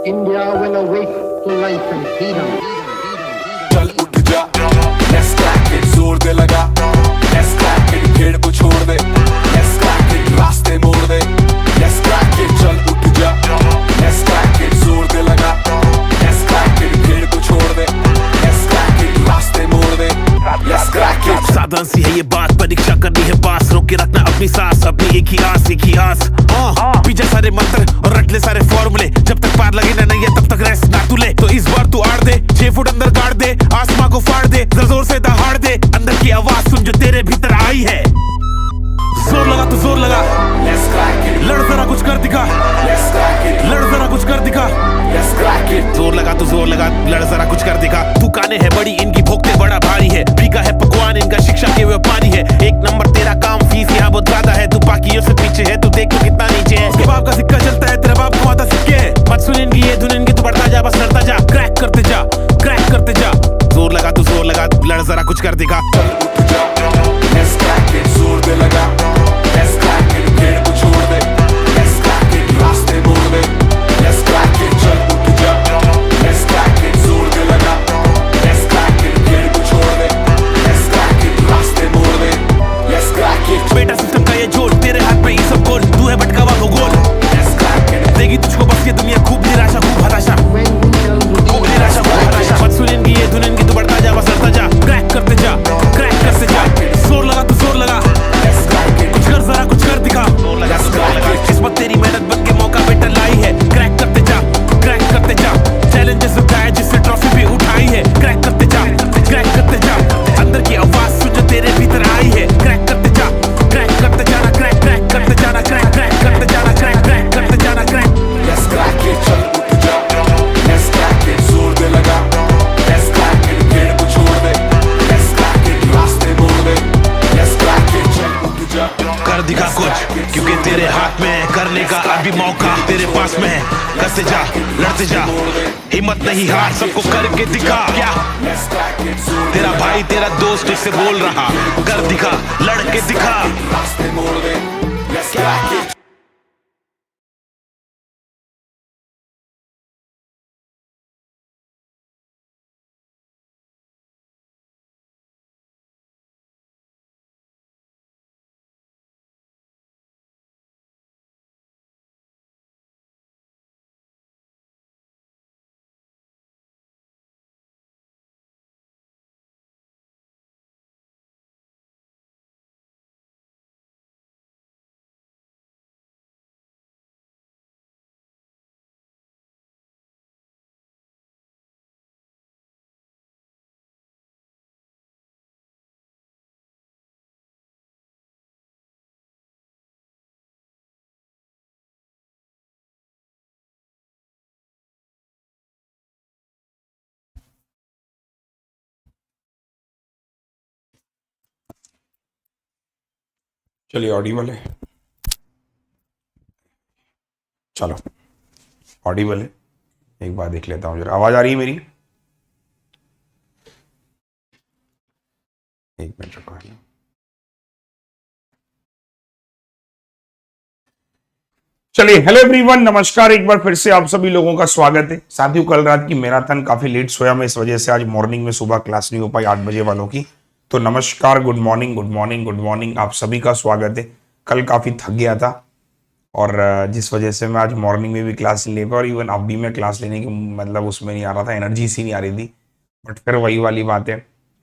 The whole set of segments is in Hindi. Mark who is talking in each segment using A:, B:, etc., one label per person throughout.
A: India will awake to life and freedom.
B: चल उठ जा, let's crack it, जोर दे लगा, let's crack it, खेड़ को छोड़ दे, let's crack it, रास्ते मोड़ दे, let's crack it, चल उठ जा, let's crack it, जोर दे लगा, let's crack it, खेड़ को छोड़ दे, let's crack it, रास्ते मोड़ दे, let's crack it।
C: साधारण सी है ये बात, परीक्षा करनी है पास, रोक के रखना अपनी सांस, अपनी एक ही आस पीछे सारे मंत्र और रट ले सारे फॉर्मूले, जब तक पार लगे ना नहीं है तब तक रेस्ट ना तू ले। तो इस बार तू आड़ दे, 6 फुट अंदर गाड़ दे, आसमां को फाड़ दे, जरा जोर से दहाड़ दे, अंदर की आवाज सुन जो तेरे भीतर आई है। जोर लगा तो जोर लगा,
B: let's crack it,
C: लड़ जरा कुछ कर दिखा,
B: let's crack it,
C: लड़ जरा कुछ कर दिखा,
B: let's crack it।
C: जोर लगा तो जोर लगा, लड़ जरा कुछ कर दिखा। दुकानें है बड़ी इनकी, भोगते बड़ा भारी है, फीका है पकवान इनका, शिक्षा के व्यापारी है। एक नंबर तेरा काम, फीस यहाँ बहुत ज्यादा है, तू बाकियों से पीछे है, तू देख लो कितना नीचे है। उसके बाप का सिक्का चलता है, तेरा बाप कमाता सिक्के है। मत सुन इनकी ये धुन इनकी, तू बढ़ता जा बस लड़ता जा, क्रैक करते जा, क्रैक करते जा। जोर लगा तो जोर लगा, लड़ जरा कुछ कर दिखा।
B: चल उठ जा, let's crack it, जोर दे लगा, let's crack it, खेड़ को छोड़ दे, let's crack it, रास्ते मोड़ दे, let's crack it, चल उठ जा, let's crack it, जोर दे लगा, let's crack it, खेड़ को छोड़ दे, let's crack it, रास्ते मोड़ दे, let's crack it।
C: बेटा सिस्टम का ये जोड़, तेरे हाथ में ये सब गोल, तू है भटका हुआ भूगोल।
B: let's crack it,
C: देगी तुझको बस ये दुनिया, खूब निराशा खूब हताशा,
A: When we shall
C: खूब निराशा खूब हताशा। मत सुन इनकी ये धुन इनकी, तू बढ़ता जा बस लड़ता जा, क्रैक करते जा, क्रैक करते जा। जोर लगा तो जोर लगा,
B: let's crack it,
C: कुछ कर जरा कुछ कर दिखा। जोर लगा तो जोर लगा, किस्मत तेरी मेहनत बन के मौका बेटा लाई है, क्रैक करते जा, क्रैक करते जा। चैलेंजेस उठाए जिससे ट्रॉफी भी उठाई है, क्रैक करते जा, क्रैक करते जा। अंदर की आवाज सुन जो तेरे भीतर आई है, क्रैक करते जा, क्रैक करते जाना, क्रैक क्रैक करते जाना, क्रैक क्रैक करते जाना, क्रैक क्रैक करते जाना, क्रैक।
B: let's crack it, चल उठ जा, let's crack it, जोर दे लगा, let's crack it, खेड़ को छोड़ दे, let's crack it, रास्ते मोड़ दे, let's crack it, चल उठ जा,
C: कर दिखा कुछ, क्योंकि तेरे हाथ में है करने का अभी मौका, तेरे पास में है, करते जा, लड़ते जा, हिम्मत नहीं हार, सबको करके दिखा। क्या
B: let's crack it, जोर दे
C: तेरा भाई तेरा दोस्त इससे बोल रहा, कर दिखा, लड़के दिखा।
B: रास्ते मोड़ दे, let's crack it।
D: चलिए ऑडिबल है, चलो ऑडिबल है, एक बार देख लेता हूँ जरा, आवाज आ रही है मेरी? एक मिनट रुको। चलिए हेलो एवरीवन, नमस्कार, एक बार फिर से आप सभी लोगों का स्वागत है। साथियों कल रात की मैराथन काफी लेट सोया मैं, इस वजह से आज मॉर्निंग में सुबह क्लास नहीं हो पाई 8 बजे वालों की। तो नमस्कार, good morning good morning good morning, आप सभी का स्वागत है। कल काफी थक गया था और जिस वजह से मैं आज मॉर्निंग में भी क्लास नहीं ले पाया, और इवन अब भी मैं क्लास लेने की मतलब उसमें नहीं आ रहा था, एनर्जी सी नहीं आ रही थी। बट फिर वही वाली बात है,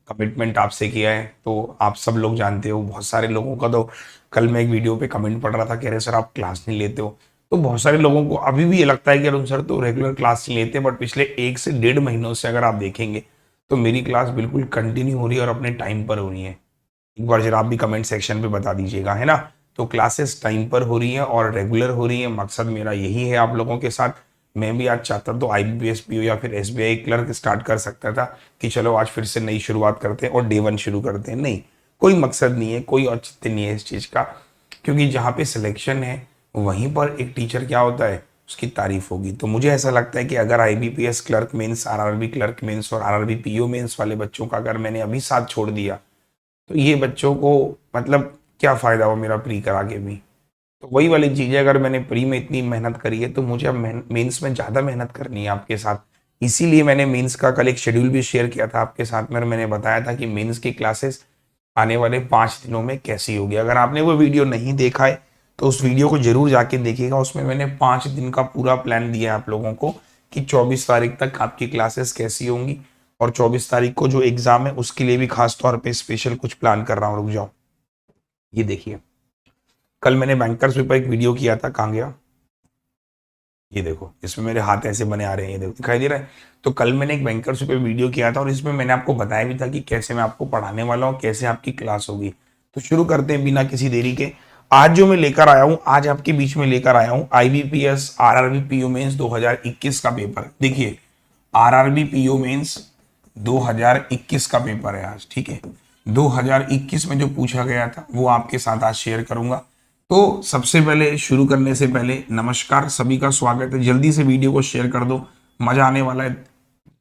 D: कमिटमेंट आपसे किया है तो आप सब लोग जानते हो। बहुत सारे लोगों का तो कल मैं एक वीडियो पे कमेंट पढ़ रहा था, कह रहे सर आप क्लास नहीं लेते हो। तो बहुत सारे लोगों को अभी भी ये लगता है कि अरुण सर तो रेगुलर क्लास नहीं लेते, बट पिछले 1 से 1.5 महीनों से अगर आप देखेंगे तो मेरी क्लास बिल्कुल कंटिन्यू हो रही है और अपने टाइम पर हो रही है। एक बार जरा आप भी कमेंट सेक्शन पे बता दीजिएगा, है ना। तो क्लासेस टाइम पर हो रही है और रेगुलर हो रही है, मकसद मेरा यही है आप लोगों के साथ। मैं भी आज चाहता तो IBPS PO या फिर SBI क्लर्क स्टार्ट कर सकता था कि चलो आज फिर से नई शुरुआत करते हैं और डे 1 शुरू करते हैं। नहीं, कोई मकसद नहीं है, कोई औचित्य नहीं है इस चीज़ का, क्योंकि जहाँ पे सिलेक्शन है वहीं पर एक टीचर क्या होता है उसकी तारीफ होगी। तो मुझे ऐसा लगता है कि अगर IBPS clerk mains, RRB clerk mains और RRB PO मेंस वाले बच्चों का अगर मैंने अभी साथ छोड़ दिया तो ये बच्चों को मतलब क्या फ़ायदा हुआ मेरा प्री करा के भी। तो वही वाली चीज है, अगर मैंने प्री में इतनी मेहनत करी है तो मुझे अब मेंस में ज्यादा मेहनत करनी है आपके साथ। इसीलिए मैंने मेंस का कल एक शेड्यूल भी शेयर किया था आपके साथ में, मैंने बताया था कि मेंस की क्लासेस आने वाले 5 दिनों में कैसी होगी। अगर आपने वो वीडियो नहीं देखा है तो उस वीडियो को जरूर जाके देखिएगा। उसमें मैंने 5 दिन का पूरा प्लान दिया है आप लोगों को कि 24 तारीख तक आपकी क्लासेस कैसी होंगी, और 24 तारीख को जो एग्जाम है उसके लिए भी खास तौर पे स्पेशल कुछ प्लान कर रहा हूँ। रुक जाओ, ये देखिए, कल मैंने बैंकर्स पेपर एक वीडियो किया था, कहाँ गया, ये देखो, इसमें मेरे हाथ ऐसे बने आ रहे हैं, ये देखो दिखाई दे रहा है। तो कल मैंने एक बैंकर्स पेपर वीडियो किया था और इसमें मैंने आपको बताया भी था कि कैसे मैं आपको पढ़ाने वाला हूँ, कैसे आपकी क्लास होगी। तो शुरू करते हैं बिना किसी देरी के। आज जो मैं लेकर आया हूँ, आज आपके बीच में लेकर आया हूँ IBPS RRB PO मेंस 2021 का पेपर। देखिए, RRB PO मेंस 2021 का पेपर है आज, ठीक है। 2021 में जो पूछा गया था वो आपके साथ आज शेयर करूंगा। तो सबसे पहले शुरू करने से पहले नमस्कार, सभी का स्वागत है। जल्दी से वीडियो को शेयर कर दो, मजा आने वाला है।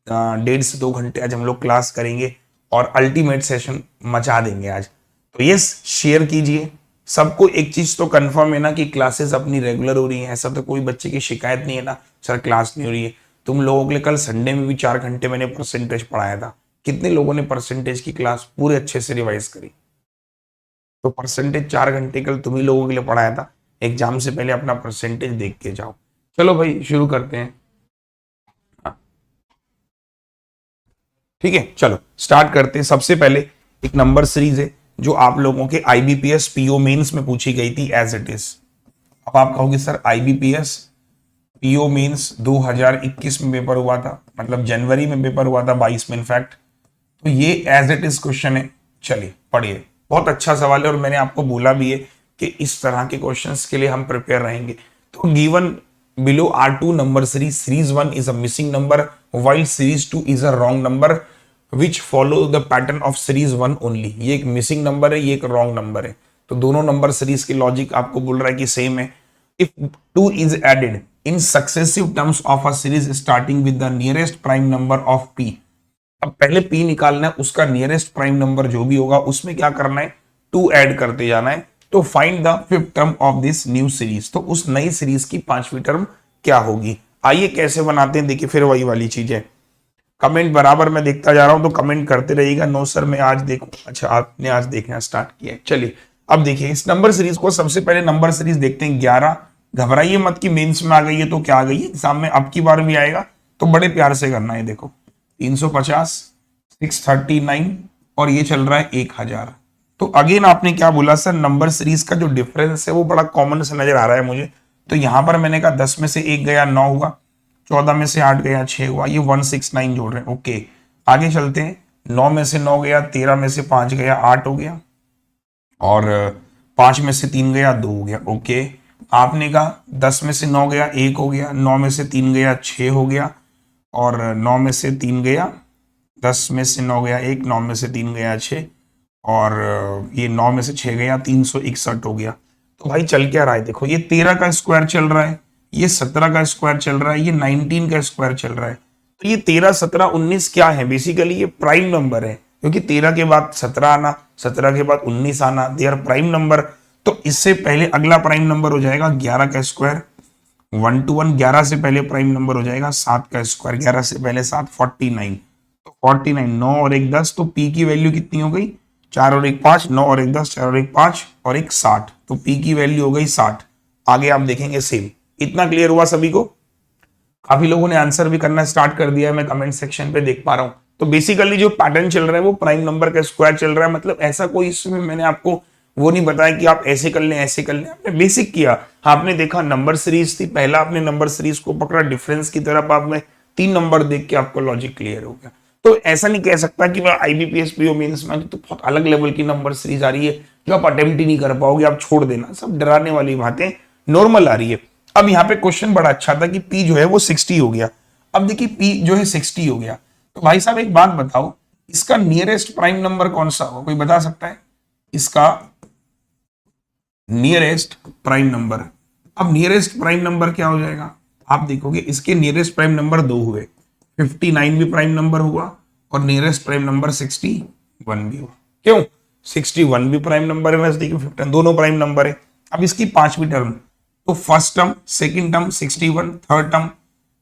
D: 1.5 से 2 घंटे आज हम लोग क्लास करेंगे और अल्टीमेट सेशन मचा देंगे आज। तो यस, शेयर कीजिए। सबको एक चीज तो कंफर्म है ना कि क्लासेस अपनी रेगुलर हो रही हैं, ऐसा तो कोई बच्चे की शिकायत नहीं है ना सर क्लास नहीं हो रही है। तुम लोगों के लिए कल संडे में भी 4 घंटे मैंने परसेंटेज पढ़ाया था। कितने लोगों ने परसेंटेज की क्लास पूरे अच्छे से रिवाइज करी? तो परसेंटेज 4 घंटे कल तुम्ही लोगों के लिए पढ़ाया था। एग्जाम से पहले अपना परसेंटेज देख के जाओ। चलो भाई शुरू करते हैं। ठीक है, चलो स्टार्ट करते हैं। सबसे पहले एक नंबर सीरीज है जो आप लोगों के IBPS PO मेंस में पूछी गई थी एज इट इज। अब आप कहोगे सर IBPS PO मेंस 2021 में पेपर हुआ था, मतलब जनवरी में पेपर हुआ था, 22 में इनफैक्ट। तो ये एज इट इज क्वेश्चन है। चलिए पढ़िए, बहुत अच्छा सवाल है और मैंने आपको बोला भी है कि इस तरह के क्वेश्चंस के लिए हम प्रिपेयर रहेंगे। तो given below are 2 number series. Series 1 is a missing number while series 2 is a wrong number which follow the pattern of series 1 only. ये एक मिसिंग नंबर है, ये एक रॉन्ग नंबर है। तो दोनों नंबर सीरीज के लॉजिक आपको बोल रहा है कि सेम है। If 2 is added in successive terms of a series starting with the nearest prime number of p. अब पहले p निकालना है, उसका नियरेस्ट प्राइम नंबर जो भी होगा उसमें क्या करना है, 2 ऐड करते जाना है। तो find the 5th term of this new series. तो उस नई सीरीज की 5वीं टर्म क्या होगी? आइए कैसे बनाते हैं। देखिए फिर वही वाली चीज है, कमेंट बराबर मैं देखता जा रहा हूं तो कमेंट करते रहिएगा। नो सर मैं आज देखूं, अच्छा आपने आज देखना स्टार्ट किया है। चलिए अब देखिए इस नंबर सीरीज को। सबसे पहले नंबर सीरीज देखते हैं 11। घबराइए मत कि मेंस में आ गई है तो क्या आ गई है, एग्जाम में अब की बार भी आएगा तो बड़े प्यार से करना है। देखो 350, 639 और ये चल रहा है 1000। तो अगेन आपने क्या बोला सर, नंबर सीरीज का जो डिफरेंस है वो बड़ा कॉमन से नजर आ रहा है मुझे। तो यहां पर मैंने कहा 10 में से 1 गया 9 हुआ, 14 में से 8 गया 6 हुआ, ये 169 जोड़ रहे हैं। ओके आगे चलते हैं। 9 में से 9 गया, 13 में से 5 गया 8 हो गया, और 5 में से 3 गया 2 हो गया। ओके आपने कहा 10 में से 9 गया 1 हो गया, 9 में से 3 गया 6 हो गया, और 9 में से 3 गया, 10 में से 9 गया 1, 9 में से 3 गया 6, और ये 9 में से 6 गया 361 हो गया। तो भाई चल क्या रहा है, देखो ये 13 का स्क्वायर चल रहा है, ये 17 का स्क्वायर चल रहा है, ये 19 का स्क्वायर चल रहा है। तो ये 13, 17, 19 क्या है, बेसिकली ये प्राइम नंबर है, क्योंकि 13 के बाद 17 आना, 17 के बाद 19 आना, दे आर प्राइम नंबर। तो इससे पहले अगला प्राइम नंबर हो जाएगा 11 का स्क्वायर, 1 to 1। 11 से पहले प्राइम नंबर हो जाएगा 7 का स्क्वायर, 11 से पहले 7, 49। तो 49, 9 और 1 10, तो पी की वैल्यू कितनी हो गई, 4 और 1 5, 9 और 1 10, 4 और 1 5 और 1 60। तो पी की वैल्यू हो गई 60। आगे आप देखेंगे सेम। इतना क्लियर हुआ सभी को? काफी लोगों ने आंसर भी करना स्टार्ट कर दिया है, मैं कमेंट सेक्शन पे देख पा रहा हूं। तो बेसिकली जो पैटर्न चल रहा है वो प्राइम नंबर का स्क्वायर चल रहा है। मतलब ऐसा कोई इसमें मैंने आपको वो नहीं बताया कि आप ऐसे कर लें ऐसे कर लें, आपने बेसिक किया। आपने देखा नंबर सीरीज थी, पहला आपने नंबर सीरीज को पकड़ा, डिफरेंस की तरफ आपने 3 नंबर देख के आपको लॉजिक क्लियर हो गया। तो ऐसा नहीं कह सकता कि मैं IBPS PO मेंस में तो बहुत अलग लेवल की नंबर सीरीज आ रही है जो आप अटेम्प्ट ही नहीं कर पाओगे, आप छोड़ देना। सब डराने वाली बातें नॉर्मल आ रही है। अब यहाँ पे क्वेश्चन बड़ा अच्छा था कि P जो है वो 60 हो गया। अब देखिए P जो है 60 हो गया, तो भाई साहब एक बात बताओ, इसका नियरेस्ट प्राइम नंबर कौन सा होगा, कोई बता सकता है? इसका नियरेस्ट प्राइम नंबर। अब नियरेस्ट प्राइम नंबर क्या हो जाएगा, आप देखोगे इसके नियरेस्ट प्राइम नंबर 2 हुए, 59 भी प्राइम नंबर हुआ और नियरेस्ट प्राइम नंबर 61 भी हुआ। क्यों? 61 भी प्राइम नंबर है, नजदीक में 59, दोनों प्राइम नंबर है। अब इसकी पांचवी टर्म, तो first term, second term 61, third term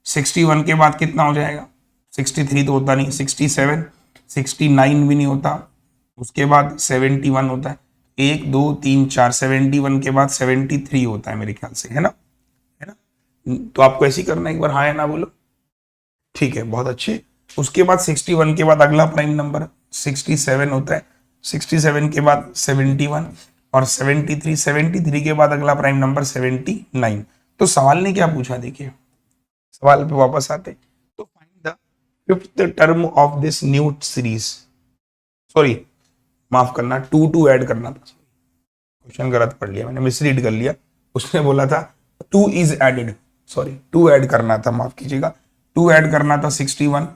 D: 61 के बाद कितना हो जाएगा, 63 तो होता नहीं, 67, 69 भी नहीं होता, उसके बाद 71 होता है, 1 2 3 4, 71 के बाद 73 होता है मेरे ख्याल से, है ना, है ना। तो आपको ऐसे ही करना है, एक बार हाँ या ना बोलो, ठीक है, बहुत अच्छे। उसके बाद 61 के बाद अगला प्राइम नंबर 67 होता है, 67 के बाद 71 और 73 के बाद अगला प्राइम नंबर 79। तो सवाल ने क्या पूछा, देखिए सवाल पे वापस आते, तो find the fifth term of this new series, sorry माफ करना, टू ऐड करना था, क्वेश्चन गलत पढ़ लिया मैंने, मिसरीड कर लिया, उसने बोला था 2 इज एडेड, सॉरी 2 ऐड करना था, माफ कीजिएगा, 2 ऐड करना था, 61,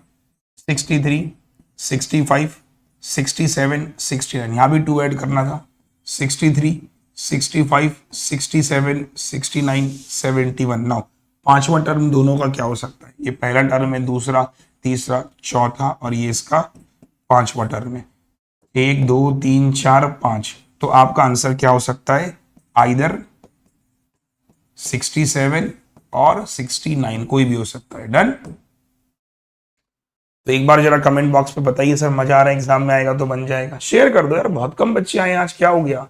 D: 63, 65, 67, 69, यहाँ भी 2 ऐड करना था, 63, 65, 67, 69, 71। नाउ पांचवा टर्म दोनों का क्या हो सकता है, ये पहला टर्म है, दूसरा, तीसरा, चौथा, और ये इसका पांचवा टर्म है, 1 2 3 4 5। तो आपका आंसर क्या हो सकता है, आइदर 67 और 69, कोई भी हो सकता है। डन। तो एक बार जरा कमेंट बॉक्स पे बताइए सर मजा आ रहा है, एग्जाम में आएगा तो बन जाएगा, शेयर कर दो यार, बहुत कम बच्चे आए आज, क्या हो गया,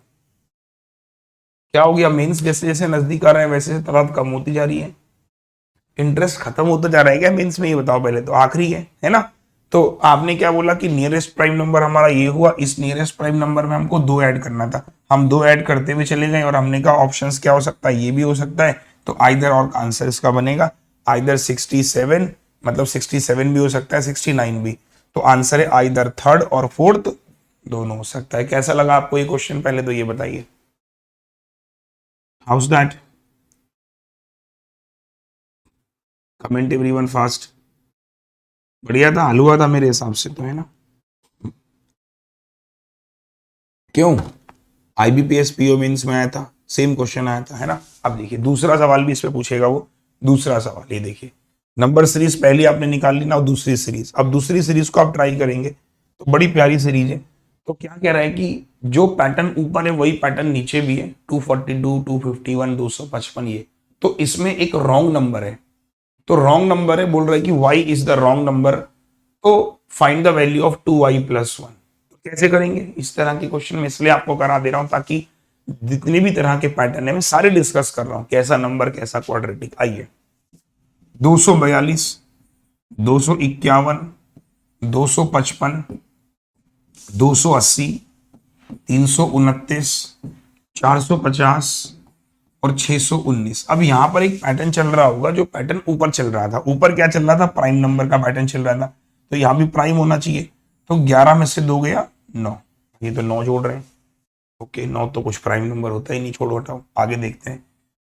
D: क्या हो गया, मेंस जैसे जैसे नजदीक आ रहे हैं वैसे तरफ कम होती जा रही है, इंटरेस्ट खत्म होता जा रहा है क्या मेंस में, ये बताओ पहले, तो आखिरी है ना। तो आपने क्या बोला कि नियरेस्ट प्राइम नंबर हमारा ये हुआ, इस नियरेस्ट प्राइम नंबर में हमको 2 ऐड करना था, हम 2 ऐड करते हुए चले गए, और हमने कहा ऑप्शंस क्या हो सकता है, ये भी हो सकता है, तो आइदर, और आंसर इसका बनेगा आइदर 67, मतलब 67 भी हो सकता है, 69 भी, तो आंसर है आइदर थर्ड और फोर्थ दोनों हो सकता है। कैसा लगा आपको ये क्वेश्चन, पहले तो ये बताइए, house that, comment everyone fast, बढ़िया था, हलवा था मेरे हिसाब से तो, है ना। क्यों, आईबीपीएस पीओ मेंस में आया था, सेम क्वेश्चन आया था, है ना। अब देखिए दूसरा सवाल भी इस पे पूछेगा वो, दूसरा सवाल ये देखिए, नंबर सीरीज पहली आपने निकाल ली ना, और दूसरी सीरीज, अब दूसरी सीरीज को आप ट्राई करेंगे, तो बड़ी प्यारी सीरीज है। तो क्या कह रहा है कि जो पैटर्न ऊपर है वही पैटर्न नीचे भी है, 242, 251, 255, ये तो इसमें एक रॉन्ग नंबर है, तो रॉन्ग नंबर है, बोल रहा है कि y is the wrong number, तो find the value of 2y + 1। तो कैसे करेंगे इस तरह के क्वेश्चन में, इसलिए आपको करा दे रहा हूं ताकि जितने भी तरह के पैटर्न है मैं सारे डिस्कस कर रहा हूं, कैसा नंबर कैसा क्वाड्रेटिक। आइए 242, 251, 255, 280, 329, 450 और 619। अब यहां पर एक पैटर्न चल रहा होगा, जो पैटर्न ऊपर चल रहा था, ऊपर क्या चल रहा था, प्राइम नंबर का पैटर्न चल रहा था, तो यहां भी प्राइम होना चाहिए, तो 11 में से 2 गया 9, ये तो 9 जोड़ रहे हैं, ओके 9 तो कुछ प्राइम नंबर होता ही नहीं, छोड़ो हटाओ, आगे देखते हैं।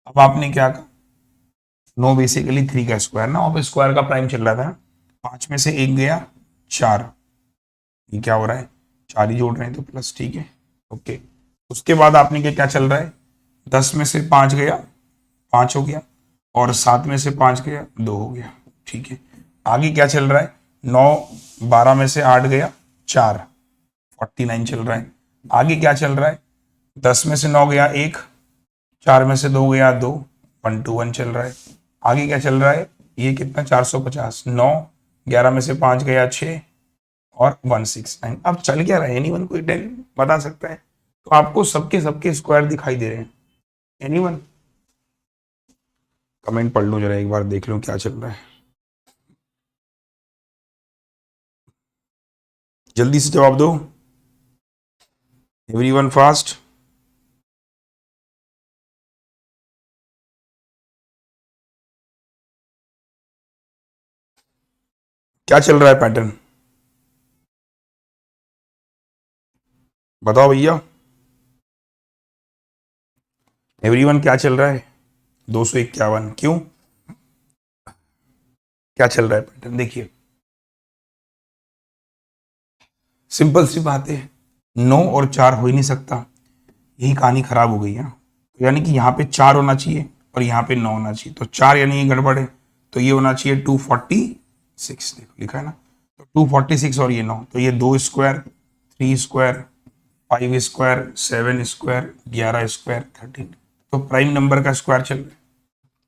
D: अब आपने क्या कहा, 9 बेसिकली 3 का स्क्वायर ना, अब स्क्वायर का प्राइम चल रहा था, 5 में से 1 गया 4, ये क्या हो रहा है, 4 ही जोड़ रहे हैं तो प्लस, ठीक है ओके। उसके बाद आपने क्या चल रहा है, 10 में से 5 गया 5 हो गया, और 7 में से 5 गया 2 हो गया, ठीक है। आगे क्या चल रहा है, 9 12 में से 8 गया 4, 49 चल रहा है। आगे क्या चल रहा है, 10 में से 9 गया 1, 4 में से 2 गया 2, 121 चल रहा है। आगे क्या चल रहा है, ये कितना 450, 9 11 में से 5 गया 6 और 169। अब चल क्या रहा है, एनीवन कोई बता सकता है, तो आपको सबके स्क्वायर दिखाई दे रहे हैं, एनीवन कमेंट पढ़ लो जरा एक बार, देख लो क्या चल रहा है, जल्दी से जवाब दो, एवरीवन फास्ट। क्या चल रहा है पैटर्न, बताओ भैया, एवरीवन क्या चल रहा है, 251, क्यों क्या चल रहा है पैटर्न, देखिए सिंपल सी बात है, 9 और 4 हो ही नहीं सकता, यही कहानी खराब हो गई है, तो यानी कि यहाँ पे 4 होना चाहिए और यहाँ पे 9 होना चाहिए, तो 4 यानी ये गड़बड़ है, तो ये होना चाहिए 246, देखो लिखा है ना, तो 246 और ये 9, तो ये 2 square 3 square 5 square 7 square 11 square 13, तो प्राइम नंबर का स्क्वायर चल रहा है,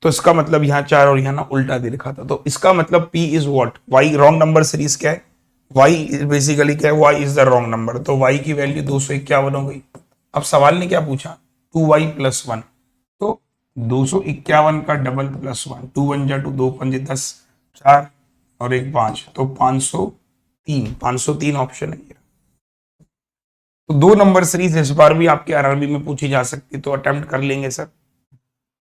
D: तो इसका मतलब यहाँ 4 और यहाँ ना उल्टा दे रखा था, तो इसका मतलब p is what, y wrong number series क्या है, y बेसिकली क्या है, y is the wrong number, तो y की वैल्यू 251 हो गई। अब सवाल ने क्या पूछा, 2y + 1, तो 251 का डबल +1, 2 1 जा 2, 2 5 10, 4 और 1 5, तो 503 ऑप्शन है। तो 2 नंबर सीरीज इस बार भी आपके आरआरबी में पूछी जा सकती है, तो अटेम्प्ट कर लेंगे सर,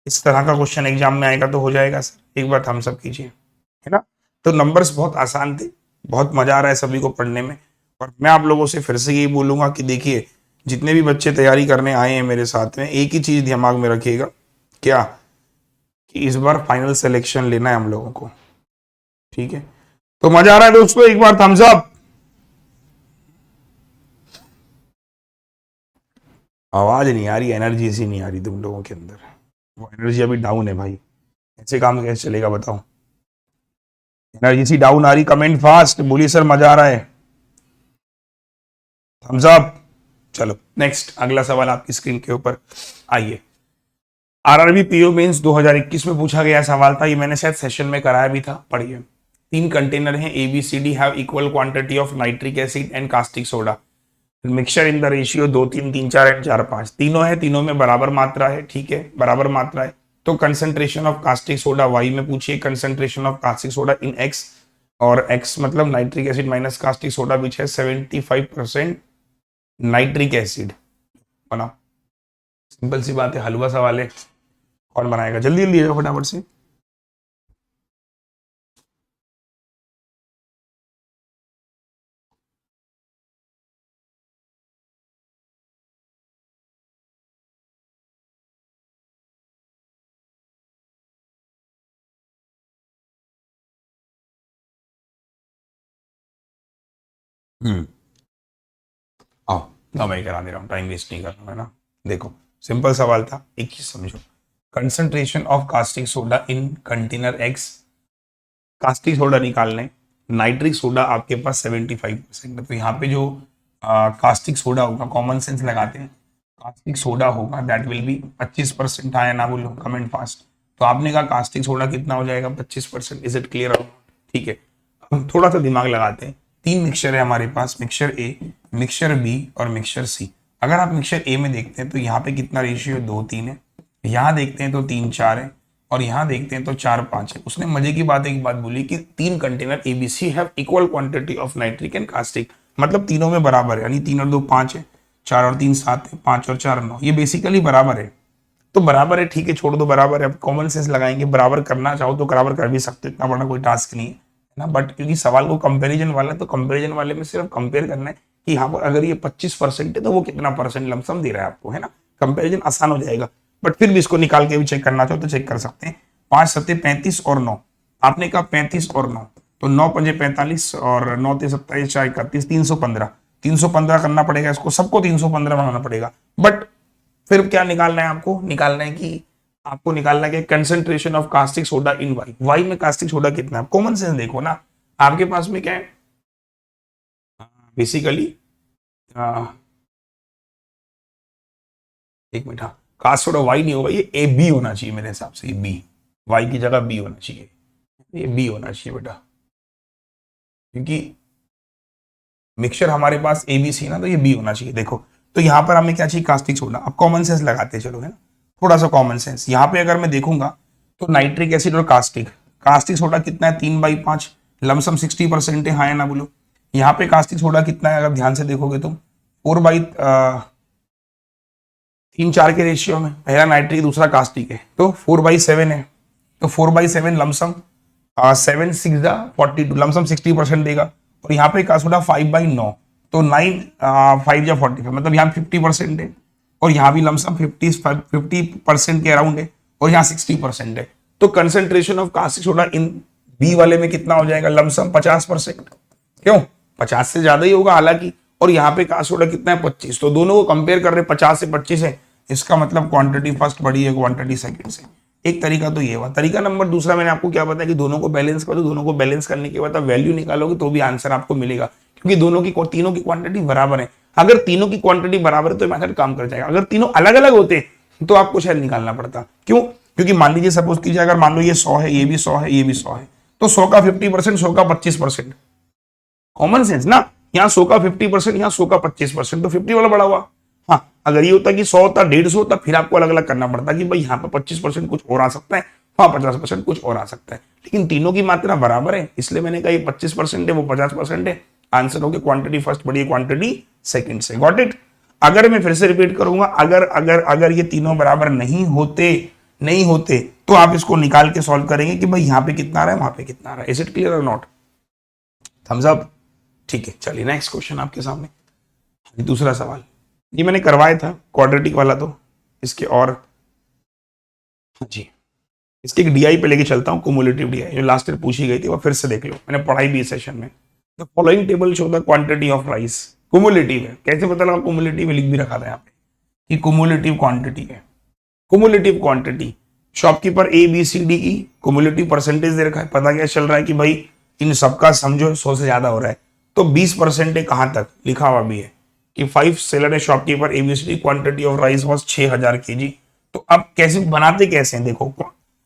D: इस तरह का क्वेश्चन एग्जाम में आएगा तो हो जाएगा सर, एक बार थम्स अप कीजिए, है ना। तो नंबर्स बहुत आसान थे, बहुत मजा आ रहा है सभी को पढ़ने में, और मैं आप लोगों से फिर से यही बोलूंगा कि देखिए जितने भी बच्चे तैयारी करने आए हैं मेरे साथ में, एक ही चीज दिमाग में रखिएगा, क्या कि इस बार फाइनल सिलेक्शन लेना है हम लोगों को, ठीक है। तो मजा आ रहा है दोस्तों, एक बार थम्स अप। आवाज नहीं आ रही, एनर्जी सी नहीं आ रही तुम लोगों के अंदर, वो एनर्जी अभी डाउन है भाई, ऐसे काम कैसे चलेगा बताओ, एनर्जी सी डाउन आ रही, कमेंट फास्ट, बोलिए सर मजा आ रहा है, थम्स अप। चलो नेक्स्ट, अगला सवाल आपकी स्क्रीन के ऊपर आइए। आरआरबी पीओ मेंस 2021 में पूछा गया सवाल था, ये मैंने शायद सेशन में कराया भी था, पढ़िए। 3 कंटेनर हैं, ABCD have equal quantity of nitric acid and caustic soda, mixture in the ratio 2 3 3 4 and 4 5, तीनों है, तीनों में बराबर मात्रा है, ठीक है, बराबर मात्रा है। तो concentration of caustic soda y में पूछिए, concentration of caustic soda in x, और x मतलब nitric acid minus caustic soda which है 75% नाइट्रिक एसिड, बनाओ, सिंपल सी बात है, हलवा सवाल है, कौन बनाएगा, जल्दी जल्दी फटाफट से। आओ ना, मैं करा दे रहा हूँ, टाइम वेस्ट नहीं करना है ना। देखो सिंपल सवाल था, एक चीज समझो, concentration of caustic soda in container x, caustic soda निकालने, नाइट्रिक सोडा आपके पास 75% है, तो यहाँ पे जो कास्टिक सोडा होगा, कॉमन सेंस लगाते हैं, कास्टिक सोडा होगा दैट विल बी 25%, आया ना बोलो, कमेंट फास्ट। तो आपने कहा कास्टिक सोडा कितना हो जाएगा, 25%, इज इट क्लियर, ठीक है। अब थोड़ा सा दिमाग लगाते हैं, 3 मिक्सचर है हमारे पास, मिक्सचर ए, मिक्सचर बी और मिक्सचर सी। अगर आप मिक्सचर ए में देखते हैं तो यहाँ पे कितना रेशियो 2 3 है, यहाँ देखते हैं तो 3 4 है, और यहाँ देखते हैं तो 4 5 है। उसने मजे की बात एक बात बोली कि 3 container ABC have equal quantity of nitric and caustic, मतलब तीनों में बराबर है, यानी 3 और 2 5 है, 4 और 3 7 है, 5 और 4 9, ये बेसिकली बराबर है, तो बराबर है, ठीक है, छोड़ दो बराबर है। अब कॉमन सेंस लगाएंगे, बराबर करना चाहो तो बराबर कर भी सकते, इतना बड़ा कोई टास्क नहीं है ना, बट क्योंकि सवाल को कंपैरिजन वाला है, तो कंपैरिजन वाले में सिर्फ कंपेयर करना है कि यहाँ पर अगर ये 25% है तो वो कितना परसेंट लमसम दे रहा है आपको, है ना, कंपैरिजन आसान हो जाएगा। बट फिर भी इसको निकाल के भी चेक करना चाहो तो चेक कर सकते हैं। 5 7 35 और 9, आपने कहा 35 और 9, तो 9 5 45 और 9 3 27 4 31, 315 करना पड़ेगा, इसको सबको 315 बनाना पड़ेगा। बट फिर क्या निकालना है आपको, निकालना है कि आपको निकालना है concentration of caustic soda in y में कास्टिक सोडा कितना है। कॉमन सेंस देखो ना, आपके पास में क्या है बेसिकली, एक मिनट, हाँ, कास्ट सोडा y नहीं होगा, ये AB होना चाहिए मेरे हिसाब से, ये B, y की जगह B होना चाहिए, ये B होना चाहिए बेटा, क्योंकि मिक्सचर हमारे पास ABC ना, तो ये B होना चाहिए। देखो तो यहाँ पर हमें क्या चाहिए, कास्टिक सोडा। अब कॉमन सेंस लगाते चलो, है ना, थोड़ा सा कॉमन सेंस। यहाँ पे अगर मैं देखूंगा तो नाइट्रिक एसिड और कास्टिक सोडा कितना है, 3/5, लमसम 60% है, हाँ या ना बोलो। यहाँ पे कास्टिक सोडा कितना है, अगर ध्यान से देखोगे तो 4/3 के रेशियो में, पहला नाइट्रिक दूसरा कास्टिक है, तो 4/7 है, तो 4/7 लमसम 7 6 42, लमसम 60% देगा। और यहाँ पे कास्टिक सोडा 5/9, तो 9 5 या 45, मतलब यहाँ 50% है, और यहाँ भी लमसम 50% के अराउंड है, और यहाँ 60% है। तो concentration of caustic soda in B वाले में कितना हो जाएगा, लमसम 50%, क्यों 50 से ज्यादा ही होगा हालांकि, और यहाँ पे कास्टिक सोडा कितना है 25, तो दोनों को कंपेयर कर रहे 50 से 25 है, इसका मतलब क्वांटिटी फर्स्ट बड़ी है क्वांटिटी सेकंड से। एक तरीका तो ये हुआ। तरीका नंबर दूसरा मैंने आपको क्या बताया कि दोनों को बैलेंस करो, दोनों को बैलेंस करने के बाद वैल्यू निकालोगे तो भी आंसर आपको मिलेगा, क्योंकि तीनों की क्वांटिटी बराबर है। अगर तीनों की क्वांटिटी बराबर है तो मेथड काम कर जाएगा। अगर तीनों अलग अलग होते तो आपको शायद निकालना पड़ता। क्यों? क्योंकि मान लीजिए सपोज कीजिए अगर मान लो ये 100 है, ये भी 100 है, ये भी 100 है, तो 100 का 50%, 100 का 25%, कॉमन सेंस ना। यहाँ 100 का 50%, यहाँ 100 का 25%, तो 50 वाला बड़ा हुआ। हाँ, अगर ये होता कि 100 होता, 150 होता, फिर आपको अलग अलग करना पड़ता कि भाई यहाँ पर 25% कुछ और आ सकता है, वहां 50% कुछ और आ सकता है, लेकिन तीनों की मात्रा बराबर है, इसलिए मैंने कहा ये 25% है, वो 50% है। आंसर हो गया क्वांटिटी फर्स्ट बड़ी क्वांटिटी सेकंड से। Got it? अगर मैं फिर से रिपीट करूंगा, अगर अगर अगर ये तीनों बराबर नहीं होते तो आप इसको निकाल के सॉल्व करेंगे कि भाई यहाँ पे कितना आ रहा है, वहां पे कितना आ रहा है। इज इट क्लियर और नॉट? Thumbs up. ठीक है, चलिए नेक्स्ट क्वेश्चन आपके सामने। दूसरा सवाल ये मैंने करवाया था क्वाड्रेटिक वाला, तो इसके और जी इसके एक डीआई पे लेके चलता हूं, कुमुलेटिव डीआई जो लास्ट ईयर पूछी गई थी, वो फिर से देख लो, मैंने पढ़ाई भी इस सेशन में। The following table show the quantity of rice. Cumulative है, कैसे पता लगा कुमुलेटिव है? लिख भी रखा था यहाँ पे कि कुमुलेटिव क्वांटिटी है। Cumulative quantity shopkeeper A B C D की कुमुलेटिव परसेंटेज दे रखा है, पता क्या चल रहा है कि भाई इन सबका समझो 100 से ज्यादा हो रहा है, तो 20% है, कहां तक लिखा हुआ भी है कि 5 seller shopkeeper A B C D quantity of rice was 6000 KG. तो अब कैसे बनाते कैसे हैं? देखो,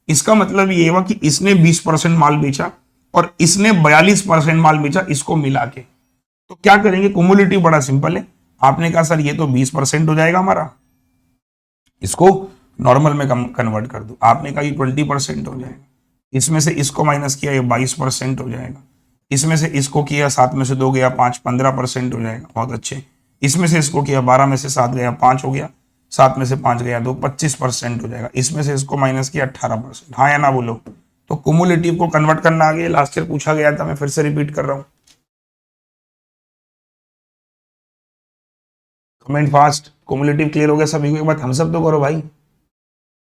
D: इसका मतलब ये हुआ कि इसने 20% माल बेचा और इसने 42% माल बेचा, इसको मिला के। तो क्या करेंगे? कुमुलेटिव बड़ा सिंपल है। आपने कहा सर ये तो 20% हो जाएगा हमारा, इसको नॉर्मल में कन्वर्ट कर दो। आपने कहा ये 20% हो जाएगा, इसमें से इसको माइनस किया ये 22% हो जाएगा, इसमें से इसको किया 7 में से 2 गया 5, 15% हो जाएगा। बहुत अच्छे। इसमें से इसको किया 12 में से 7 गया 5 हो गया, 7 में से 5 गया 2, 25% हो जाएगा। इसमें से इसको माइनस किया 18%। हाँ या ना बोलो? तो कुमुलेटिव को कन्वर्ट करना आ गया, लास्ट ईयर पूछा गया था, मैं फिर से रिपीट कर रहा हूं। Comment fast. कुमुलेटिव क्लियर हो गया सभी को? एक बार थम्स अप तो करो भाई।